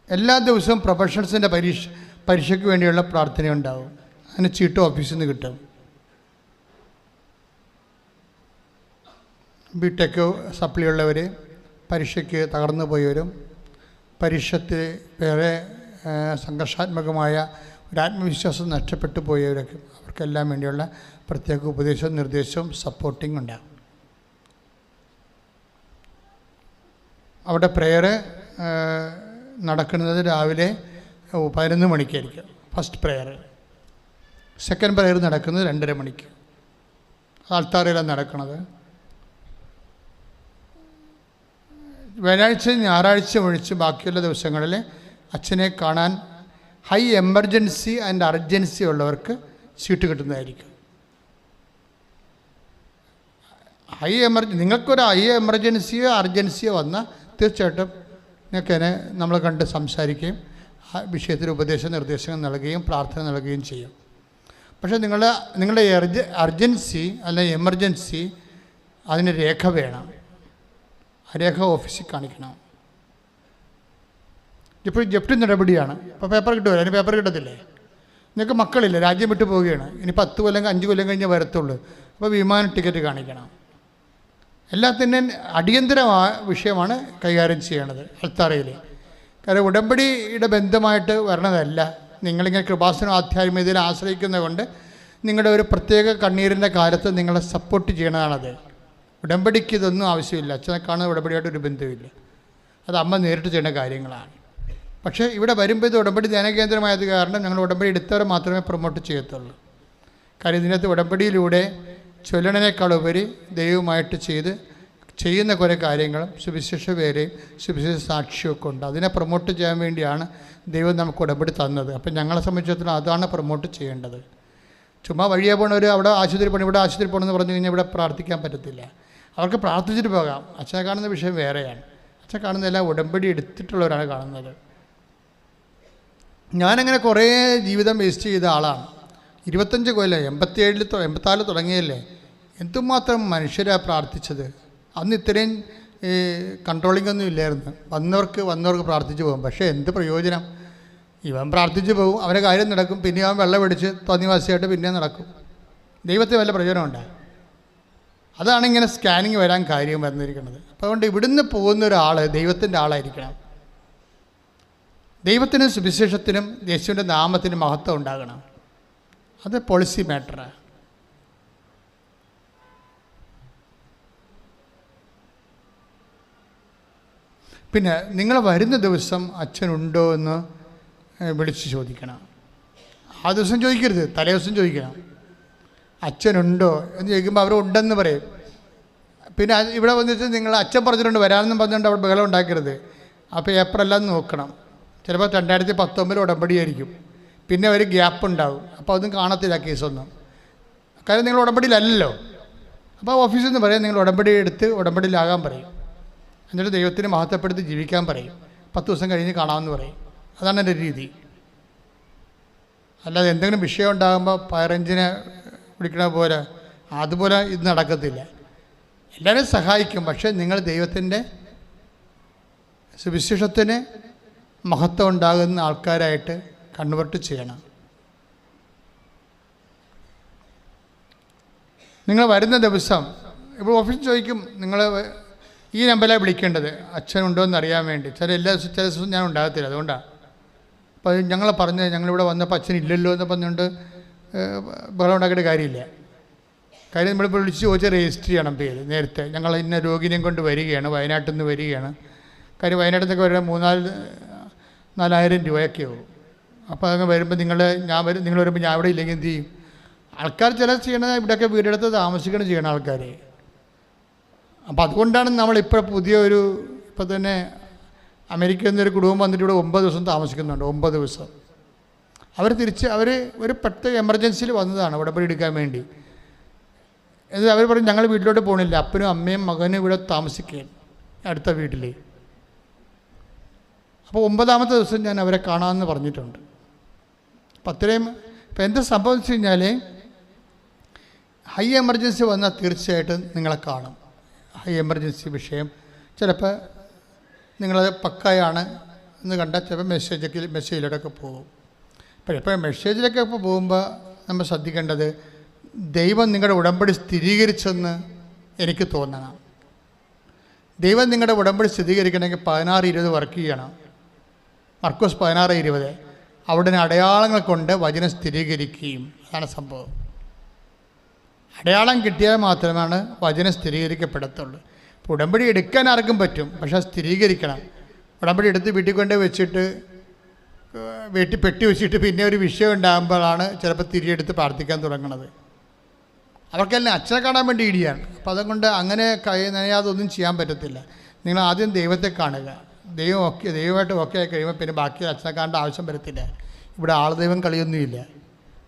എല്ലാ ദിവസവും പ്രൊഫഷണൽസിൻ്റെ പരീക്ഷയ്ക്ക് വേണ്ടിയുള്ള പ്രാർത്ഥന ഉണ്ടാവും. അതിന് ചീട്ട് ഓഫീസിൽ നിന്ന് കിട്ടും. ബിടെക് സപ്ലി ഉള്ളവർ, പരീക്ഷയ്ക്ക് തകർന്നു പോയവരും, പരീക്ഷത്തിൽ വേറെ സംഘർഷാത്മകമായ ഒരു ആത്മവിശ്വാസം നഷ്ടപ്പെട്ടു പോയവരൊക്കെ, അവർക്കെല്ലാം വേണ്ടിയുള്ള പ്രത്യേക ഉപദേശവും നിർദ്ദേശവും സപ്പോർട്ടിങ് ഉണ്ടാകും. അവിടെ പ്രെയർ നടക്കുന്നത് രാവിലെ 11 മണിക്കായിരിക്കും ഫസ്റ്റ് പ്രെയർ. സെക്കൻഡ് പ്രെയർ നടക്കുന്നത് 2:30 മണിക്ക്. ആൾത്താറയിലാണ് നടക്കുന്നത്. വ്യാഴാഴ്ച ഞായറാഴ്ച ഒഴിച്ച് ബാക്കിയുള്ള ദിവസങ്ങളിൽ അച്ഛനെ കാണാൻ ഹൈ എമർജൻസി ആൻഡ് അർജൻസി ഉള്ളവർക്ക് സീറ്റ് കിട്ടുന്നതായിരിക്കും. നിങ്ങൾക്കൊരു ഹൈ എമർജൻസിയോ അർജൻസിയോ വന്നാൽ തീർച്ചയായിട്ടും നിങ്ങൾക്ക് എന്നെ നമ്മൾ കണ്ട് സംസാരിക്കുകയും ആ വിഷയത്തിൽ ഉപദേശ നിർദ്ദേശങ്ങൾ നൽകുകയും പ്രാർത്ഥന നൽകുകയും ചെയ്യും. പക്ഷേ നിങ്ങളുടെ അർജൻസി അല്ലെങ്കിൽ എമർജൻസി അതിന് രേഖ വേണം. ആ രേഖ ഓഫീസിൽ കാണിക്കണം. ഇപ്പോൾ ജപ്തി നടപടിയാണ്. ഇപ്പോൾ പേപ്പർ കിട്ടുമല്ലോ, അതിന് പേപ്പർ കിട്ടത്തില്ലേ? നിങ്ങൾക്ക് മക്കളില്ല, രാജ്യം വിട്ടു പോവുകയാണ്. ഇനി 10 കൊല്ലം 5 കൊല്ലം കഴിഞ്ഞ് വരത്തുള്ളൂ. അപ്പോൾ വിമാന ടിക്കറ്റ് കാണിക്കണം. എല്ലാത്തിൻ്റെയും അടിയന്തരമായ വിഷയമാണ് കൈകാര്യം ചെയ്യണത് അൾത്താറയിൽ. കാരണം ഉടമ്പടിയുടെ ബന്ധമായിട്ട് വരണതല്ല. നിങ്ങളിങ്ങനെ കൃപാസനം ആധ്യാത്മികതയിൽ ആശ്രയിക്കുന്നത് കൊണ്ട് നിങ്ങളുടെ ഒരു പ്രത്യേക കണ്ണീരിൻ്റെ കാലത്ത് നിങ്ങളെ സപ്പോർട്ട് ചെയ്യണതാണത്. ഉടമ്പടിക്ക് ഇതൊന്നും ആവശ്യമില്ല. അച്ഛനെ കാണുന്ന ഉടമ്പടിയായിട്ട് ഒരു ബന്ധമില്ല. അത് അമ്മ നേരിട്ട് ചെയ്യുന്ന കാര്യങ്ങളാണ്. പക്ഷേ ഇവിടെ വരുമ്പോൾ ഇത് ഉടമ്പടി ധ്യാനകേന്ദ്രമായത് കാരണം ഞങ്ങൾ ഉടമ്പടി എടുത്തവരെ മാത്രമേ പ്രൊമോട്ട് ചെയ്യത്തുള്ളൂ. കാര്യം ഇതിനകത്ത് ഉടമ്പടിയിലൂടെ ചൊല്ലണേക്കാളുപരി ദൈവമായിട്ട് ചെയ്യുന്ന കുറേ കാര്യങ്ങളും സുവിശേഷ വേലയും സുവിശേഷ സാക്ഷിയൊക്കെ ഉണ്ട്. അതിനെ പ്രൊമോട്ട് ചെയ്യാൻ വേണ്ടിയാണ് ദൈവം നമുക്ക് ഉടമ്പടി തന്നത്. അപ്പം ഞങ്ങളെ സംബന്ധിച്ചിടത്തോളം അതാണ് പ്രൊമോട്ട് ചെയ്യേണ്ടത്. ചുമ്മാ വഴിയെ പോണവർ അവിടെ ആശുപത്രി പോകണം, ഇവിടെ ആശുപത്രി പോകണമെന്ന് പറഞ്ഞു കഴിഞ്ഞാൽ ഇവിടെ പ്രാർത്ഥിക്കാൻ പറ്റത്തില്ല. അവർക്ക് പ്രാർത്ഥിച്ചിട്ട് പോകാം. അച്ഛനെ കാണുന്ന വിഷയം വേറെയാണ്. അച്ഛൻ കാണുന്നതെല്ലാം ഉടമ്പടി എടുത്തിട്ടുള്ളവരാണ് കാണുന്നത്. ഞാനങ്ങനെ കുറേ ജീവിതം വേസ്റ്റ് ചെയ്ത ആളാണ്. 25 കൊല്ലം 84 തുടങ്ങിയല്ലേ. എന്തുമാത്രം മനുഷ്യരാണ് പ്രാർത്ഥിച്ചത്. അന്ന് ഇത്രയും കൺട്രോളിംഗ് ഒന്നും ഇല്ലായിരുന്നു. വന്നവർക്ക് പ്രാർത്ഥിച്ചു പോകും. പക്ഷേ എന്ത് പ്രയോജനം? ഇവൻ പ്രാർത്ഥിച്ചു പോകും, അവൻ്റെ കാര്യം നടക്കും, പിന്നെ അവൻ വെള്ളം പിടിച്ച് തോന്നിവാസിയായിട്ട് പിന്നെ നടക്കും. ദൈവത്തിന് വല്ല പ്രയോജനമുണ്ട്? അതാണ് ഇങ്ങനെ സ്കാനിങ് വരാൻ കാര്യം വന്നിരിക്കുന്നത്. അപ്പോൾ അതുകൊണ്ട് ഇവിടുന്ന് പോകുന്ന ഒരാൾ ദൈവത്തിൻ്റെ ആളായിരിക്കണം. ദൈവത്തിനും സുവിശേഷത്തിനും യേശുവിൻ്റെ നാമത്തിനും മഹത്വം ഉണ്ടാകണം. അത് പോളിസി മാറ്ററാണ്. പിന്നെ നിങ്ങൾ വരുന്ന ദിവസം അച്ഛനുണ്ടോ എന്ന് വിളിച്ച് ചോദിക്കണം. ആ ദിവസം ചോദിക്കരുത്, തലേ ദിവസം ചോദിക്കണം. അച്ഛനുണ്ടോ എന്ന് ചോദിക്കുമ്പോൾ അവർ ഉണ്ടെന്ന് പറയും. പിന്നെ ഇവിടെ വന്നിട്ട് നിങ്ങൾ അച്ഛൻ പറഞ്ഞിട്ടുണ്ട് വരാമെന്നും പറഞ്ഞുകൊണ്ട് അവിടെ ബഹളം ഉണ്ടാക്കരുത്. അപ്പോൾ ഏപ്രിലെല്ലാം നോക്കണം. ചിലപ്പോൾ 2019 ഉടമ്പടിയായിരിക്കും. പിന്നെ ഒരു ഗ്യാപ്പ് ഉണ്ടാവും. അപ്പോൾ അതൊന്നും കാണത്തില്ല കേസൊന്നും. കാര്യം നിങ്ങൾ ഉടമ്പടിയിലല്ലല്ലോ. അപ്പോൾ ഓഫീസിൽ നിന്ന് പറയും നിങ്ങൾ ഉടമ്പടി എടുത്ത് ഉടമ്പടിയിലാകാൻ പറയും. എന്നിട്ട് ദൈവത്തിന് മഹത്വപ്പെടുത്തി ജീവിക്കാൻ പറയും. 10 ദിവസം കഴിഞ്ഞ് കാണാമെന്ന് പറയും. അതാണ് എൻ്റെ രീതി. അല്ലാതെ എന്തെങ്കിലും വിഷയം ഉണ്ടാകുമ്പോൾ ഫയർ എഞ്ചിനെ വിളിക്കണ പോലെ അതുപോലെ ഇത് നടക്കത്തില്ല. എല്ലാവരും സഹായിക്കും, പക്ഷേ നിങ്ങൾ ദൈവത്തിൻ്റെ സുവിശേഷത്തിന് മഹത്വം ഉണ്ടാകുന്ന ആൾക്കാരായിട്ട് കൺവേർട്ട് ചെയ്യണം. നിങ്ങൾ വരുന്ന ദിവസം ഇപ്പോൾ ഓഫീസിൽ ചോദിക്കും നിങ്ങൾ ഈ നമ്പറിലാണ് വിളിക്കേണ്ടത് അച്ഛനുണ്ടോ എന്ന് അറിയാൻ വേണ്ടി. ചില ദിവസവും ഞാൻ ഉണ്ടാകത്തില്ല, അതുകൊണ്ടാണ്. അപ്പോൾ ഞങ്ങൾ പറഞ്ഞ് ഞങ്ങളിവിടെ വന്നപ്പോൾ അച്ഛൻ ഇല്ലല്ലോ എന്ന് പറഞ്ഞുകൊണ്ട് ബഹളം ഉണ്ടാക്കേണ്ട കാര്യമില്ല. കാര്യം നമ്മളിപ്പോൾ വിളിച്ച് ചോദിച്ചാൽ രജിസ്റ്റർ ചെയ്യണം പേര് നേരത്തെ. ഞങ്ങൾ ഇന്ന രോഗിനെയും കൊണ്ട് വരികയാണ്, വയനാട്ടിൽ നിന്ന് വരികയാണ്. കാര്യം വയനാട്ടിൽ നിന്നൊക്കെ വരുമ്പോൾ 3,000-4,000 രൂപയൊക്കെ ആവും. അപ്പോൾ അങ്ങ് വരുമ്പോൾ നിങ്ങൾ വരുമ്പോൾ ഞാൻ ഇവിടെ ഇല്ലെങ്കിൽ എന്ത് ചെയ്യും? ആൾക്കാർ ചില ചെയ്യണത് ഇവിടെയൊക്കെ വീടെടുത്ത് താമസിക്കണം ചെയ്യണം ആൾക്കാർ. അപ്പോൾ അതുകൊണ്ടാണ് നമ്മളിപ്പോൾ ഇപ്പോൾ തന്നെ അമേരിക്കയിൽ നിന്നൊരു കുടുംബം വന്നിട്ട് ഇവിടെ 9 ദിവസം താമസിക്കുന്നുണ്ട്. 9 ദിവസം അവർ ഒരു പ്രത്യേക എമർജൻസിയിൽ വന്നതാണ് ഉടമ്പടി എടുക്കാൻ വേണ്ടി. എന്നിട്ട് അവർ പറയും ഞങ്ങൾ വീട്ടിലോട്ട് പോകണില്ല, അപ്പനും അമ്മയും മകനും ഇവിടെ താമസിക്കുകയാണ് അടുത്ത വീട്ടിൽ. അപ്പോൾ 9ാമത്തെ ദിവസം ഞാൻ അവരെ കാണാമെന്ന് പറഞ്ഞിട്ടുണ്ട്. അപ്പം അത്രയും ഇപ്പം എന്താ സംഭവിച്ചു കഴിഞ്ഞാൽ ഹൈ എമർജൻസി വന്നാൽ തീർച്ചയായിട്ടും നിങ്ങളെ കാണും. ഹൈ എമർജൻസി വിഷയം ചിലപ്പോൾ നിങ്ങളത് പക്കായാണ് എന്ന് കണ്ടാൽ ചിലപ്പോൾ മെസ്സേജിലോട്ടൊക്കെ പോകും. ഇപ്പോൾ മെസ്സേജിലൊക്കെ ഇപ്പോൾ പോകുമ്പോൾ നമ്മൾ ശ്രദ്ധിക്കേണ്ടത് ദൈവം നിങ്ങളുടെ ഉടമ്പടി സ്ഥിരീകരിച്ചെന്ന് എനിക്ക് തോന്നണം. ദൈവം നിങ്ങളുടെ ഉടമ്പടി സ്ഥിരീകരിക്കണമെങ്കിൽ 16-20 വർക്ക് ചെയ്യണം. മർക്കോസ് 16-20 അവിടുന്ന് അടയാളങ്ങൾ കൊണ്ട് വചനം സ്ഥിരീകരിക്കുകയും. അതാണ് സംഭവം. അടയാളം കിട്ടിയാൽ മാത്രമാണ് വചനം സ്ഥിരീകരിക്കപ്പെടത്തുള്ളൂ. ഇപ്പോൾ ഉടമ്പടി എടുക്കാൻ ആർക്കും പറ്റും, പക്ഷെ അത് സ്ഥിരീകരിക്കണം. ഉടമ്പടി എടുത്ത് വീട്ടിൽ കൊണ്ട് വെച്ചിട്ട് പെട്ടി വെച്ചിട്ട് പിന്നെ ഒരു വിഷയം ഉണ്ടാകുമ്പോഴാണ് ചിലപ്പോൾ തിരിയെടുത്ത് പ്രാർത്ഥിക്കാൻ തുടങ്ങുന്നത്. അവർക്കെല്ലാം അച്ഛനെ കാണാൻ വേണ്ടി ഇടിയാണ്. അപ്പോൾ അതുകൊണ്ട് അങ്ങനെ നനയാതൊന്നും ചെയ്യാൻ പറ്റത്തില്ല. നിങ്ങൾ ആദ്യം ദൈവത്തെ കാണുക. ദൈവമായിട്ട് ഓക്കെ ആയി കഴിയുമ്പോൾ പിന്നെ ബാക്കി അച്ഛനെ കാണേണ്ട ആവശ്യം വരത്തില്ല. ഇവിടെ ദൈവം കളിയൊന്നുമില്ല.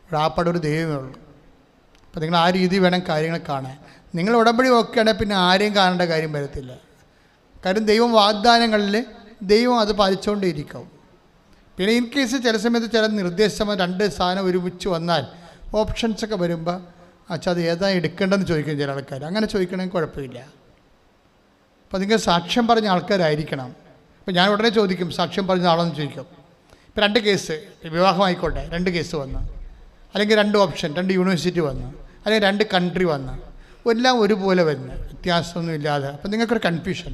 ഇവിടെ ഒരു ദൈവമേ ഉള്ളൂ. അപ്പോൾ നിങ്ങൾ ആ രീതി വേണം കാര്യങ്ങൾ കാണാൻ. നിങ്ങൾ ഉടമ്പടി ഓക്കെ ആണെങ്കിൽ പിന്നെ ആരെയും കാണേണ്ട കാര്യം വരത്തില്ല. കാര്യം ദൈവം വാഗ്ദാനങ്ങളിൽ ദൈവം അത് പാലിച്ചുകൊണ്ടേയിരിക്കും. പിന്നെ ഇൻ കേസ് ചില സമയത്ത് ചില നിർദ്ദേശം 2 സാധനം ഒരുമിച്ച് വന്നാൽ ഓപ്ഷൻസൊക്കെ വരുമ്പോൾ അച്ഛാ അത് ഏതാ എടുക്കേണ്ടതെന്ന് ചോദിക്കും ചില ആൾക്കാർ. അങ്ങനെ ചോദിക്കണമെങ്കിൽ കുഴപ്പമില്ല. അപ്പോൾ നിങ്ങൾ സാക്ഷ്യം പറഞ്ഞ ആൾക്കാരായിരിക്കണം. ഇപ്പോൾ ഞാൻ ഉടനെ ചോദിക്കും സാക്ഷ്യം പറഞ്ഞ ആളെന്ന് ചോദിക്കും. ഇപ്പോൾ 2 കേസ് വിവാഹമായിക്കോട്ടെ, 2 കേസ് വന്നു, അല്ലെങ്കിൽ 2 ഓപ്ഷൻ, 2 യൂണിവേഴ്സിറ്റി വന്നു, അല്ലെങ്കിൽ 2 കൺട്രി വന്നു, എല്ലാം ഒരുപോലെ വരുന്നു, വ്യത്യാസമൊന്നും ഇല്ലാതെ. അപ്പോൾ നിങ്ങൾക്കൊരു കൺഫ്യൂഷൻ.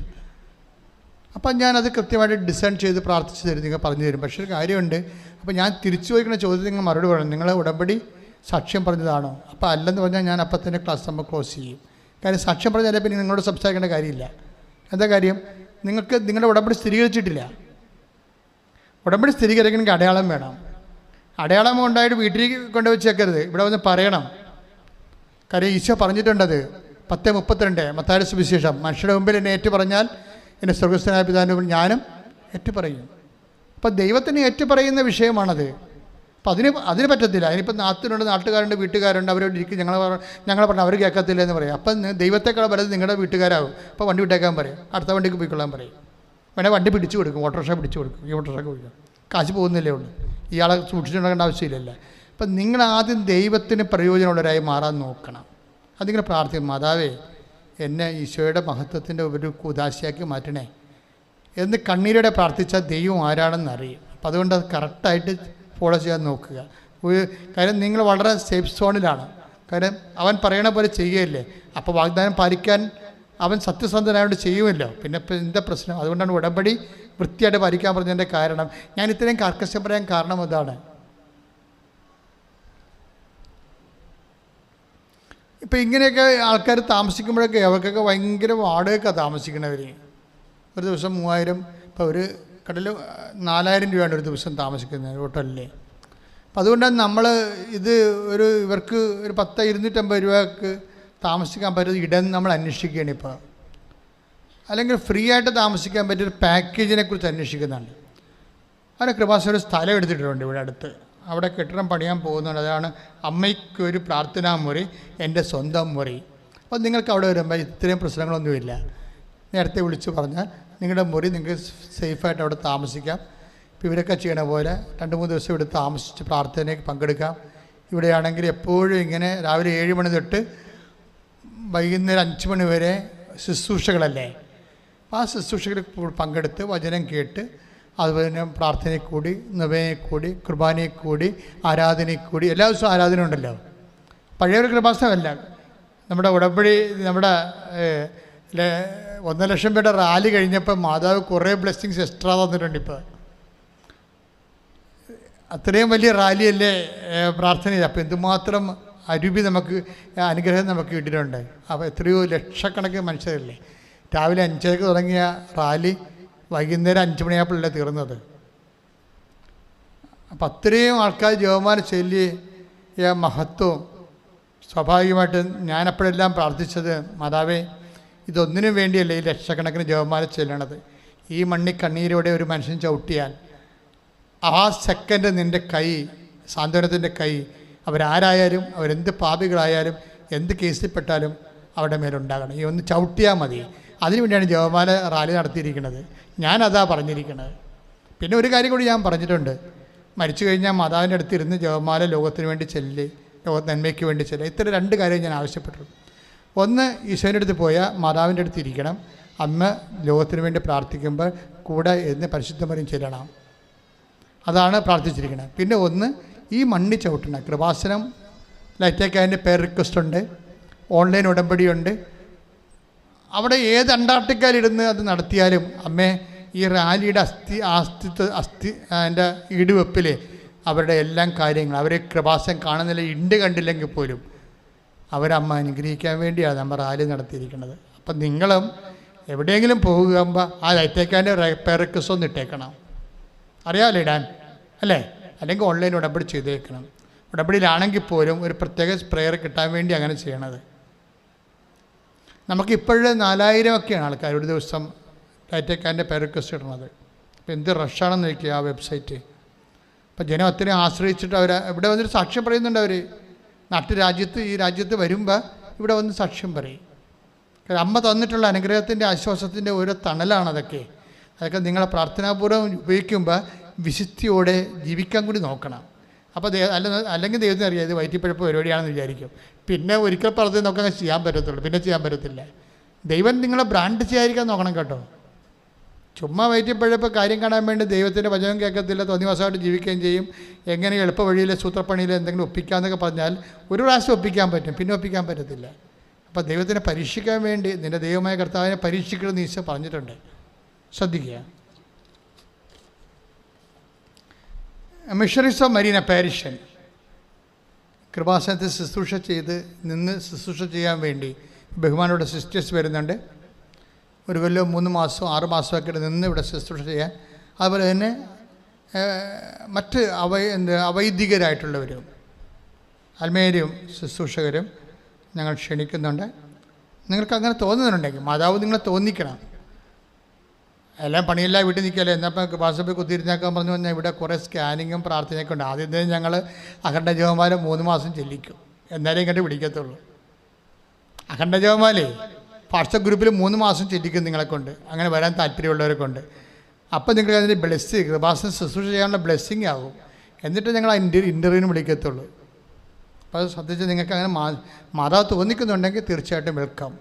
അപ്പം ഞാനത് കൃത്യമായിട്ട് ഡിസൈൻ ചെയ്ത് പ്രാർത്ഥിച്ച് തരും, നിങ്ങൾ പറഞ്ഞു തരും. പക്ഷേ ഒരു കാര്യമുണ്ട്. അപ്പോൾ ഞാൻ തിരിച്ചു ചോദിക്കുന്ന ചോദ്യത്തിന് നിങ്ങൾ മറുപടി പറയണം. നിങ്ങൾ ഉടമ്പടി സാക്ഷ്യം പറഞ്ഞതാണോ? അപ്പോൾ അല്ലെന്ന് പറഞ്ഞാൽ ഞാൻ അപ്പം തന്നെ ക്ലാസ് നമ്മൾ ക്ലോസ് ചെയ്യും. കാര്യം സാക്ഷ്യം പറഞ്ഞാൽ പിന്നെ നിങ്ങളോട് സംസാരിക്കേണ്ട കാര്യമില്ല. എന്താ കാര്യം? നിങ്ങൾക്ക് നിങ്ങളുടെ ഉടമ്പടി സ്ഥിരീകരിച്ചിട്ടില്ല. ഉടമ്പടി സ്ഥിരീകരിക്കണമെങ്കിൽ അടയാളം വേണം. അടയാളം ഉണ്ടായിട്ട് വീട്ടിൽ കൊണ്ടുവച്ചേക്കരുത്, ഇവിടെ വന്ന് പറയണം. കാര്യം ഈശോ പറഞ്ഞിട്ടുണ്ടത് 10:32 മത്തായിയുടെ സുവിശേഷം, മനുഷ്യരുടെ മുമ്പിൽ എന്നെ ഏറ്റു പറഞ്ഞാൽ എൻ്റെ സ്വർഗസ്ഥനായ പിതാവിൻ്റെ മുമ്പിൽ ഞാനും ഏറ്റു പറയും. അപ്പോൾ ദൈവത്തിന് ഏറ്റു പറയുന്ന വിഷയമാണത്. അപ്പോൾ അതിന് പറ്റത്തില്ല. അതിനിപ്പോൾ നാട്ടുകാരുണ്ട്, വീട്ടുകാരുണ്ട്, അവരോട് ഇരിക്കും, ഞങ്ങളെ പറഞ്ഞാൽ അവർ കേൾക്കത്തില്ല എന്ന് പറയും. അപ്പം ദൈവത്തെക്കാൾ വലുത് നിങ്ങളുടെ വീട്ടുകാരാവും. അപ്പോൾ വണ്ടി വിട്ടേക്കാൻ പറയും, അടുത്ത വണ്ടിക്ക് പോയിക്കൊള്ളാൻ പറയും. വേണേൽ വണ്ടി പിടിച്ചു കൊടുക്കും, ഓട്ടോറിക്ഷ പിടിച്ചു കൊടുക്കും. ഈ ഓട്ടോറിക്ഷ പോയിക്കാം, കാശ് പോകുന്നില്ലേ ഉള്ളൂ. ഇയാളെ സൂക്ഷിച്ചുണ്ടാക്കേണ്ട ആവശ്യമില്ലല്ലോ. അപ്പം നിങ്ങൾ ആദ്യം ദൈവത്തിന് പ്രയോജനമുള്ളവരായി മാറാൻ നോക്കണം. അതിങ്ങനെ പ്രാർത്ഥിക്കും, മാതാവേ എന്നെ ഈശോയുടെ മഹത്വത്തിൻ്റെ ഒരു ഉദാശയാക്കി മാറ്റണേ എന്ന് കണ്ണീരോടെ പ്രാർത്ഥിച്ചാൽ ദൈവം ആരാണെന്ന് അറിയും. അപ്പം അതുകൊണ്ട് അത് കറക്റ്റായിട്ട് ഫോളോ ചെയ്യാൻ നോക്കുക. ഒരു കാര്യം നിങ്ങൾ വളരെ സേഫ് സോണിലാണ്. കാര്യം അവൻ പറയണ പോലെ ചെയ്യുകയല്ലേ, അപ്പോൾ വാഗ്ദാനം പാലിക്കാൻ അവൻ സത്യസന്ധനായോണ്ട് ചെയ്യുമല്ലോ. പിന്നെ ഇപ്പം എന്താ പ്രശ്നം? അതുകൊണ്ടാണ് ഉടമ്പടി വൃത്തിയായിട്ട് പാലിക്കാൻ പറഞ്ഞതിൻ്റെ കാരണം. ഞാൻ ഇത്രയും കർക്കശം പറയാൻ കാരണം അതാണ്. ഇപ്പം ഇങ്ങനെയൊക്കെ ആൾക്കാർ താമസിക്കുമ്പോഴൊക്കെ അവർക്കൊക്കെ ഭയങ്കര വാടകയൊക്കെ താമസിക്കണവർ. ഒരു ദിവസം 3000, ഇപ്പോൾ ഒരു കടൽ 4000 രൂപയാണ് ഒരു ദിവസം താമസിക്കുന്നത് ഹോട്ടലിൽ. അപ്പം അതുകൊണ്ടാണ് നമ്മൾ ഇത് ഇവർക്ക് ഒരു 250 രൂപക്ക് താമസിക്കാൻ പറ്റുന്ന ഇടം നമ്മൾ അന്വേഷിക്കുകയാണ് ഇപ്പോൾ. അല്ലെങ്കിൽ ഫ്രീ ആയിട്ട് താമസിക്കാൻ പറ്റിയൊരു പാക്കേജിനെ കുറിച്ച് അന്വേഷിക്കുന്നുണ്ട്. അങ്ങനെ കൃപാസന ഒരു സ്ഥലം എടുത്തിട്ടുണ്ട് ഇവിടെ അടുത്ത്. അവിടെ കെട്ടിടം പണിയാൻ പോകുന്നുണ്ട്. അതാണ് അമ്മയ്ക്കൊരു പ്രാർത്ഥനാ മുറി, എൻ്റെ സ്വന്തം മുറി. അപ്പോൾ നിങ്ങൾക്ക് അവിടെ വരുമ്പോൾ ഇത്രയും പ്രശ്നങ്ങളൊന്നുമില്ല. നേരത്തെ വിളിച്ച് പറഞ്ഞാൽ നിങ്ങളുടെ മുറി നിങ്ങൾക്ക് സേഫായിട്ട് അവിടെ താമസിക്കാം. ഇപ്പോൾ ഇവരൊക്കെ ചെയ്യണ പോലെ 2-3 ദിവസം ഇവിടെ താമസിച്ച് പ്രാർത്ഥനയ്ക്ക് പങ്കെടുക്കാം. ഇവിടെയാണെങ്കിൽ എപ്പോഴും ഇങ്ങനെ രാവിലെ 7 മണി തൊട്ട് വൈകുന്നേരം 5 മണി വരെ ശുശ്രൂഷകളല്ലേ. ആ ശുശ്രൂഷകളിൽ പങ്കെടുത്ത് വചനം കേട്ട് അതുപോലെ തന്നെ പ്രാർത്ഥനയിൽ കൂടി, നൊവേനയിൽ കൂടി, കുർബാനയിൽ കൂടി, ആരാധനയിൽ കൂടി, എല്ലാ ദിവസവും ആരാധന ഉണ്ടല്ലോ. പഴയൊരു കൃപാസനമല്ല. നമ്മുടെ ഉടമ്പടി നമ്മുടെ 1 ലക്ഷം പേരുടെ റാലി കഴിഞ്ഞപ്പോൾ മാതാവ് കുറേ ബ്ലെസ്സിങ്സ് എക്സ്ട്രാ തന്നിട്ടുണ്ട്. ഇപ്പോൾ അത്രയും വലിയ റാലിയല്ലേ പ്രാർത്ഥനയിൽ. അപ്പോൾ എന്തുമാത്രം അരുവി നമുക്ക് അനുഗ്രഹം നമുക്ക് കിട്ടിയിട്ടുണ്ട്. അപ്പോൾ എത്രയോ ലക്ഷക്കണക്കിന് മനുഷ്യരല്ലേ. രാവിലെ 5 തുടങ്ങിയ റാലി വൈകുന്നേരം 5 മണിയായപ്പോഴല്ലേ തീർന്നത്. അപ്പം അത്രയും ആൾക്കാർ ജപമാല ചൊല്ലിയ മഹത്വം സ്വാഭാവികമായിട്ട് ഞാനപ്പോഴെല്ലാം പ്രാർത്ഥിച്ചത്, മാതാവേ ഇതൊന്നിനും വേണ്ടിയല്ലേ ഈ ലക്ഷക്കണക്കിന് ജപമാല ചൊല്ലണത്. ഈ മണ്ണി കണ്ണീരോടെ ഒരു മനുഷ്യൻ ചവിട്ടിയാൽ ആ സെക്കൻഡ് നിൻ്റെ കൈ, സാന്ത്വനത്തിൻ്റെ കൈ, അവരാരായാലും അവരെന്ത് പാപികളായാലും എന്ത് കേസിൽപ്പെട്ടാലും അവരുടെ മേലുണ്ടാകണം. ഈ ഒന്ന് ചവിട്ടിയാൽ മതി. അതിനുവേണ്ടിയാണ് ജപമാല റാലി നടത്തിയിരിക്കുന്നത്. ഞാനതാ പറഞ്ഞിരിക്കുന്നത്. പിന്നെ ഒരു കാര്യം കൂടി ഞാൻ പറഞ്ഞിട്ടുണ്ട്. മരിച്ചു കഴിഞ്ഞാൽ മാതാവിൻ്റെ അടുത്തിരുന്ന് ജപമാല ലോകത്തിന് വേണ്ടി ചെല്ല്, ലോക നന്മയ്ക്ക് വേണ്ടി ചെല്ലുക. ഇത്തരം 2 കാര്യം ഞാൻ ആവശ്യപ്പെട്ടു. ഒന്ന്, ഈശോൻ്റെ അടുത്ത് പോയാൽ മാതാവിൻ്റെ അടുത്ത് ഇരിക്കണം. അമ്മ ലോകത്തിന് വേണ്ടി പ്രാർത്ഥിക്കുമ്പോൾ കൂടെ എന്ന് പരിശുദ്ധ മറിയം ചെല്ലണം. അതാണ് പ്രാർത്ഥിച്ചിരിക്കുന്നത്. പിന്നെ ഒന്ന്, ഈ മണ്ണി ചവിട്ടണം. കൃപാസനം ലൈറ്റേക്കാൻ്റെ പേര് റിക്വസ്റ്റ് ഉണ്ട്, ഓൺലൈൻ ഉടമ്പടിയുണ്ട്. അവിടെ ഏത് അണ്ടാർട്ടിക്കയിലിരുന്ന് അത് നടത്തിയാലും അമ്മേ ഈ റാലിയുടെ അതിൻ്റെ ഈടുവെപ്പിൽ അവരുടെ എല്ലാം കാര്യങ്ങൾ അവരെ കൃപാസനം കാണുന്നില്ല, ഇണ്ട് കണ്ടില്ലെങ്കിൽ പോലും അവരമ്മ അനുഗ്രഹിക്കാൻ വേണ്ടിയാണ് നമ്മൾ റാലി നടത്തിയിരിക്കുന്നത്. അപ്പം നിങ്ങളും എവിടെയെങ്കിലും പോകുമ്പോൾ ആ ലൈറ്റേക്കാൻ്റെ പേർ റിക്വസ്റ്റ് ഒന്ന് ഇട്ടേക്കണം. അറിയാമല്ലോ ഇടാൻ അല്ലേ? അല്ലെങ്കിൽ ഓൺലൈൻ ഉടമ്പടി ചെയ്തേക്കണം. ഉടമ്പടിയിലാണെങ്കിൽ പോലും ഒരു പ്രത്യേക സ്പ്രെയർ കിട്ടാൻ വേണ്ടി അങ്ങനെ ചെയ്യണത്. നമുക്കിപ്പോഴും 4000 ഒക്കെയാണ് ആൾക്കാർ ഒരു ദിവസം ലൈറ്റേക്കാൻ്റെ പേർ റിക്വസ്റ്റ് ഇടുന്നത്. അപ്പോൾ എന്ത് റഷാണെന്ന് നോക്കിയാൽ ആ വെബ്സൈറ്റ്. അപ്പോൾ ജനം അത്രയും ആശ്രയിച്ചിട്ട് അവർ ഇവിടെ വന്നൊരു സാക്ഷ്യം പറയുന്നുണ്ട്. അവർ ഈ രാജ്യത്ത് വരുമ്പോൾ ഇവിടെ വന്ന് സാക്ഷ്യം പറയും. അമ്മ തന്നിട്ടുള്ള അനുഗ്രഹത്തിൻ്റെ ആശ്വാസത്തിൻ്റെ ഓരോ തണലാണതൊക്കെ. അതൊക്കെ നിങ്ങളെ പ്രാർത്ഥനാപൂർവ്വം ഉപയോഗിക്കുമ്പോൾ വിശുദ്ധിയോടെ ജീവിക്കാൻ കൂടി നോക്കണം. അപ്പോൾ അല്ലെങ്കിൽ ദൈവത്തിന് അറിയാം ഇത് വയറ്റിപ്പഴപ്പ് പരിപാടിയാണെന്ന് വിചാരിക്കും. പിന്നെ ഒരിക്കൽ പറഞ്ഞ് നമുക്ക് ചെയ്യാൻ പറ്റത്തുള്ളൂ, പിന്നെ ചെയ്യാൻ പറ്റത്തില്ല. ദൈവം നിങ്ങളെ ബ്രാൻഡ് ചെയ്യാതിരിക്കാൻ നോക്കണം കേട്ടോ. ചുമ്മാ വയറ്റിപ്പഴപ്പ് കാര്യം കാണാൻ വേണ്ടി ദൈവത്തിൻ്റെ വചനം കേൾക്കത്തില്ല, തോന്നിവാസമായിട്ട് ജീവിക്കുകയും ചെയ്യും. എങ്ങനെ എളുപ്പ വഴിയിൽ സൂത്രപ്പണിയിൽ എന്തെങ്കിലും ഒപ്പിക്കാമെന്നൊക്കെ പറഞ്ഞാൽ ഒരു പ്രാവശ്യം ഒപ്പിക്കാൻ പറ്റും, പിന്നെ ഒപ്പിക്കാൻ പറ്റത്തില്ല. അപ്പോൾ ദൈവത്തിനെ പരീക്ഷിക്കാൻ വേണ്ടി നിൻ്റെ ദൈവമായ കർത്താവിനെ പരീക്ഷിക്കണമെന്ന് ഈശോ പറഞ്ഞിട്ടുണ്ട്. ശ്രദ്ധിക്കുക. മിഷണറീസ് ഓഫ് മരീന പാരിഷൻ കൃപാസനത്തിൽ ശുശ്രൂഷ ശുശ്രൂഷ ചെയ്യാൻ വേണ്ടി ബഹുമാനോടെ സിസ്റ്റേഴ്സ് വരുന്നുണ്ട്. ഒരു കൊല്ലം 3 മാസം 6 മാസമൊക്കെ നിന്ന് ഇവിടെ ശുശ്രൂഷ ചെയ്യാൻ. അതുപോലെ തന്നെ മറ്റ് അവൈദികരായിട്ടുള്ളവരും അൽമേരും ശുശ്രൂഷകരും ഞങ്ങൾ ക്ഷണിക്കുന്നുണ്ട്. നിങ്ങൾക്ക് അങ്ങനെ തോന്നുന്നുണ്ടെങ്കിൽ മാതാവ് നിങ്ങളെ തോന്നിക്കണം. എല്ലാം പണിയെല്ലാം വീട്ടിൽ നിൽക്കല്ലേ, എന്നപ്പോൾ വാട്സപ്പിൽ കുത്തിയിരുന്നേക്കാൻ പറഞ്ഞു കഴിഞ്ഞാൽ ഇവിടെ കുറേ സ്കാനിങ്ങും പ്രാർത്ഥനയൊക്കെ ഉണ്ട്. ആദ്യം തന്നെ ഞങ്ങൾ അഖണ്ഡ ജപമാല 3 മാസം ചെല്ലിക്കും, എന്നാലേ ഇങ്ങോട്ട് പിടിക്കത്തുള്ളൂ. അഖണ്ഡ ജപമാലേ വാട്സപ്പ് ഗ്രൂപ്പിൽ 3 മാസം ചെല്ലിക്കും നിങ്ങളെ കൊണ്ട്, അങ്ങനെ വരാൻ താല്പര്യമുള്ളവരെ കൊണ്ട്. അപ്പോൾ നിങ്ങൾക്ക് അതിൻ്റെ കൃപാസനം ശുശ്രൂഷ ചെയ്യാനുള്ള ബ്ലെസ്സിങ് ആകും. എന്നിട്ട് ഞങ്ങൾ ഇൻ്റർവ്യൂവിന് വിളിക്കത്തുള്ളൂ. അപ്പോൾ ശ്രദ്ധിച്ച് നിങ്ങൾക്ക് അങ്ങനെ മാതാവ് തോന്നിക്കുന്നുണ്ടെങ്കിൽ തീർച്ചയായിട്ടും വെൽക്കം.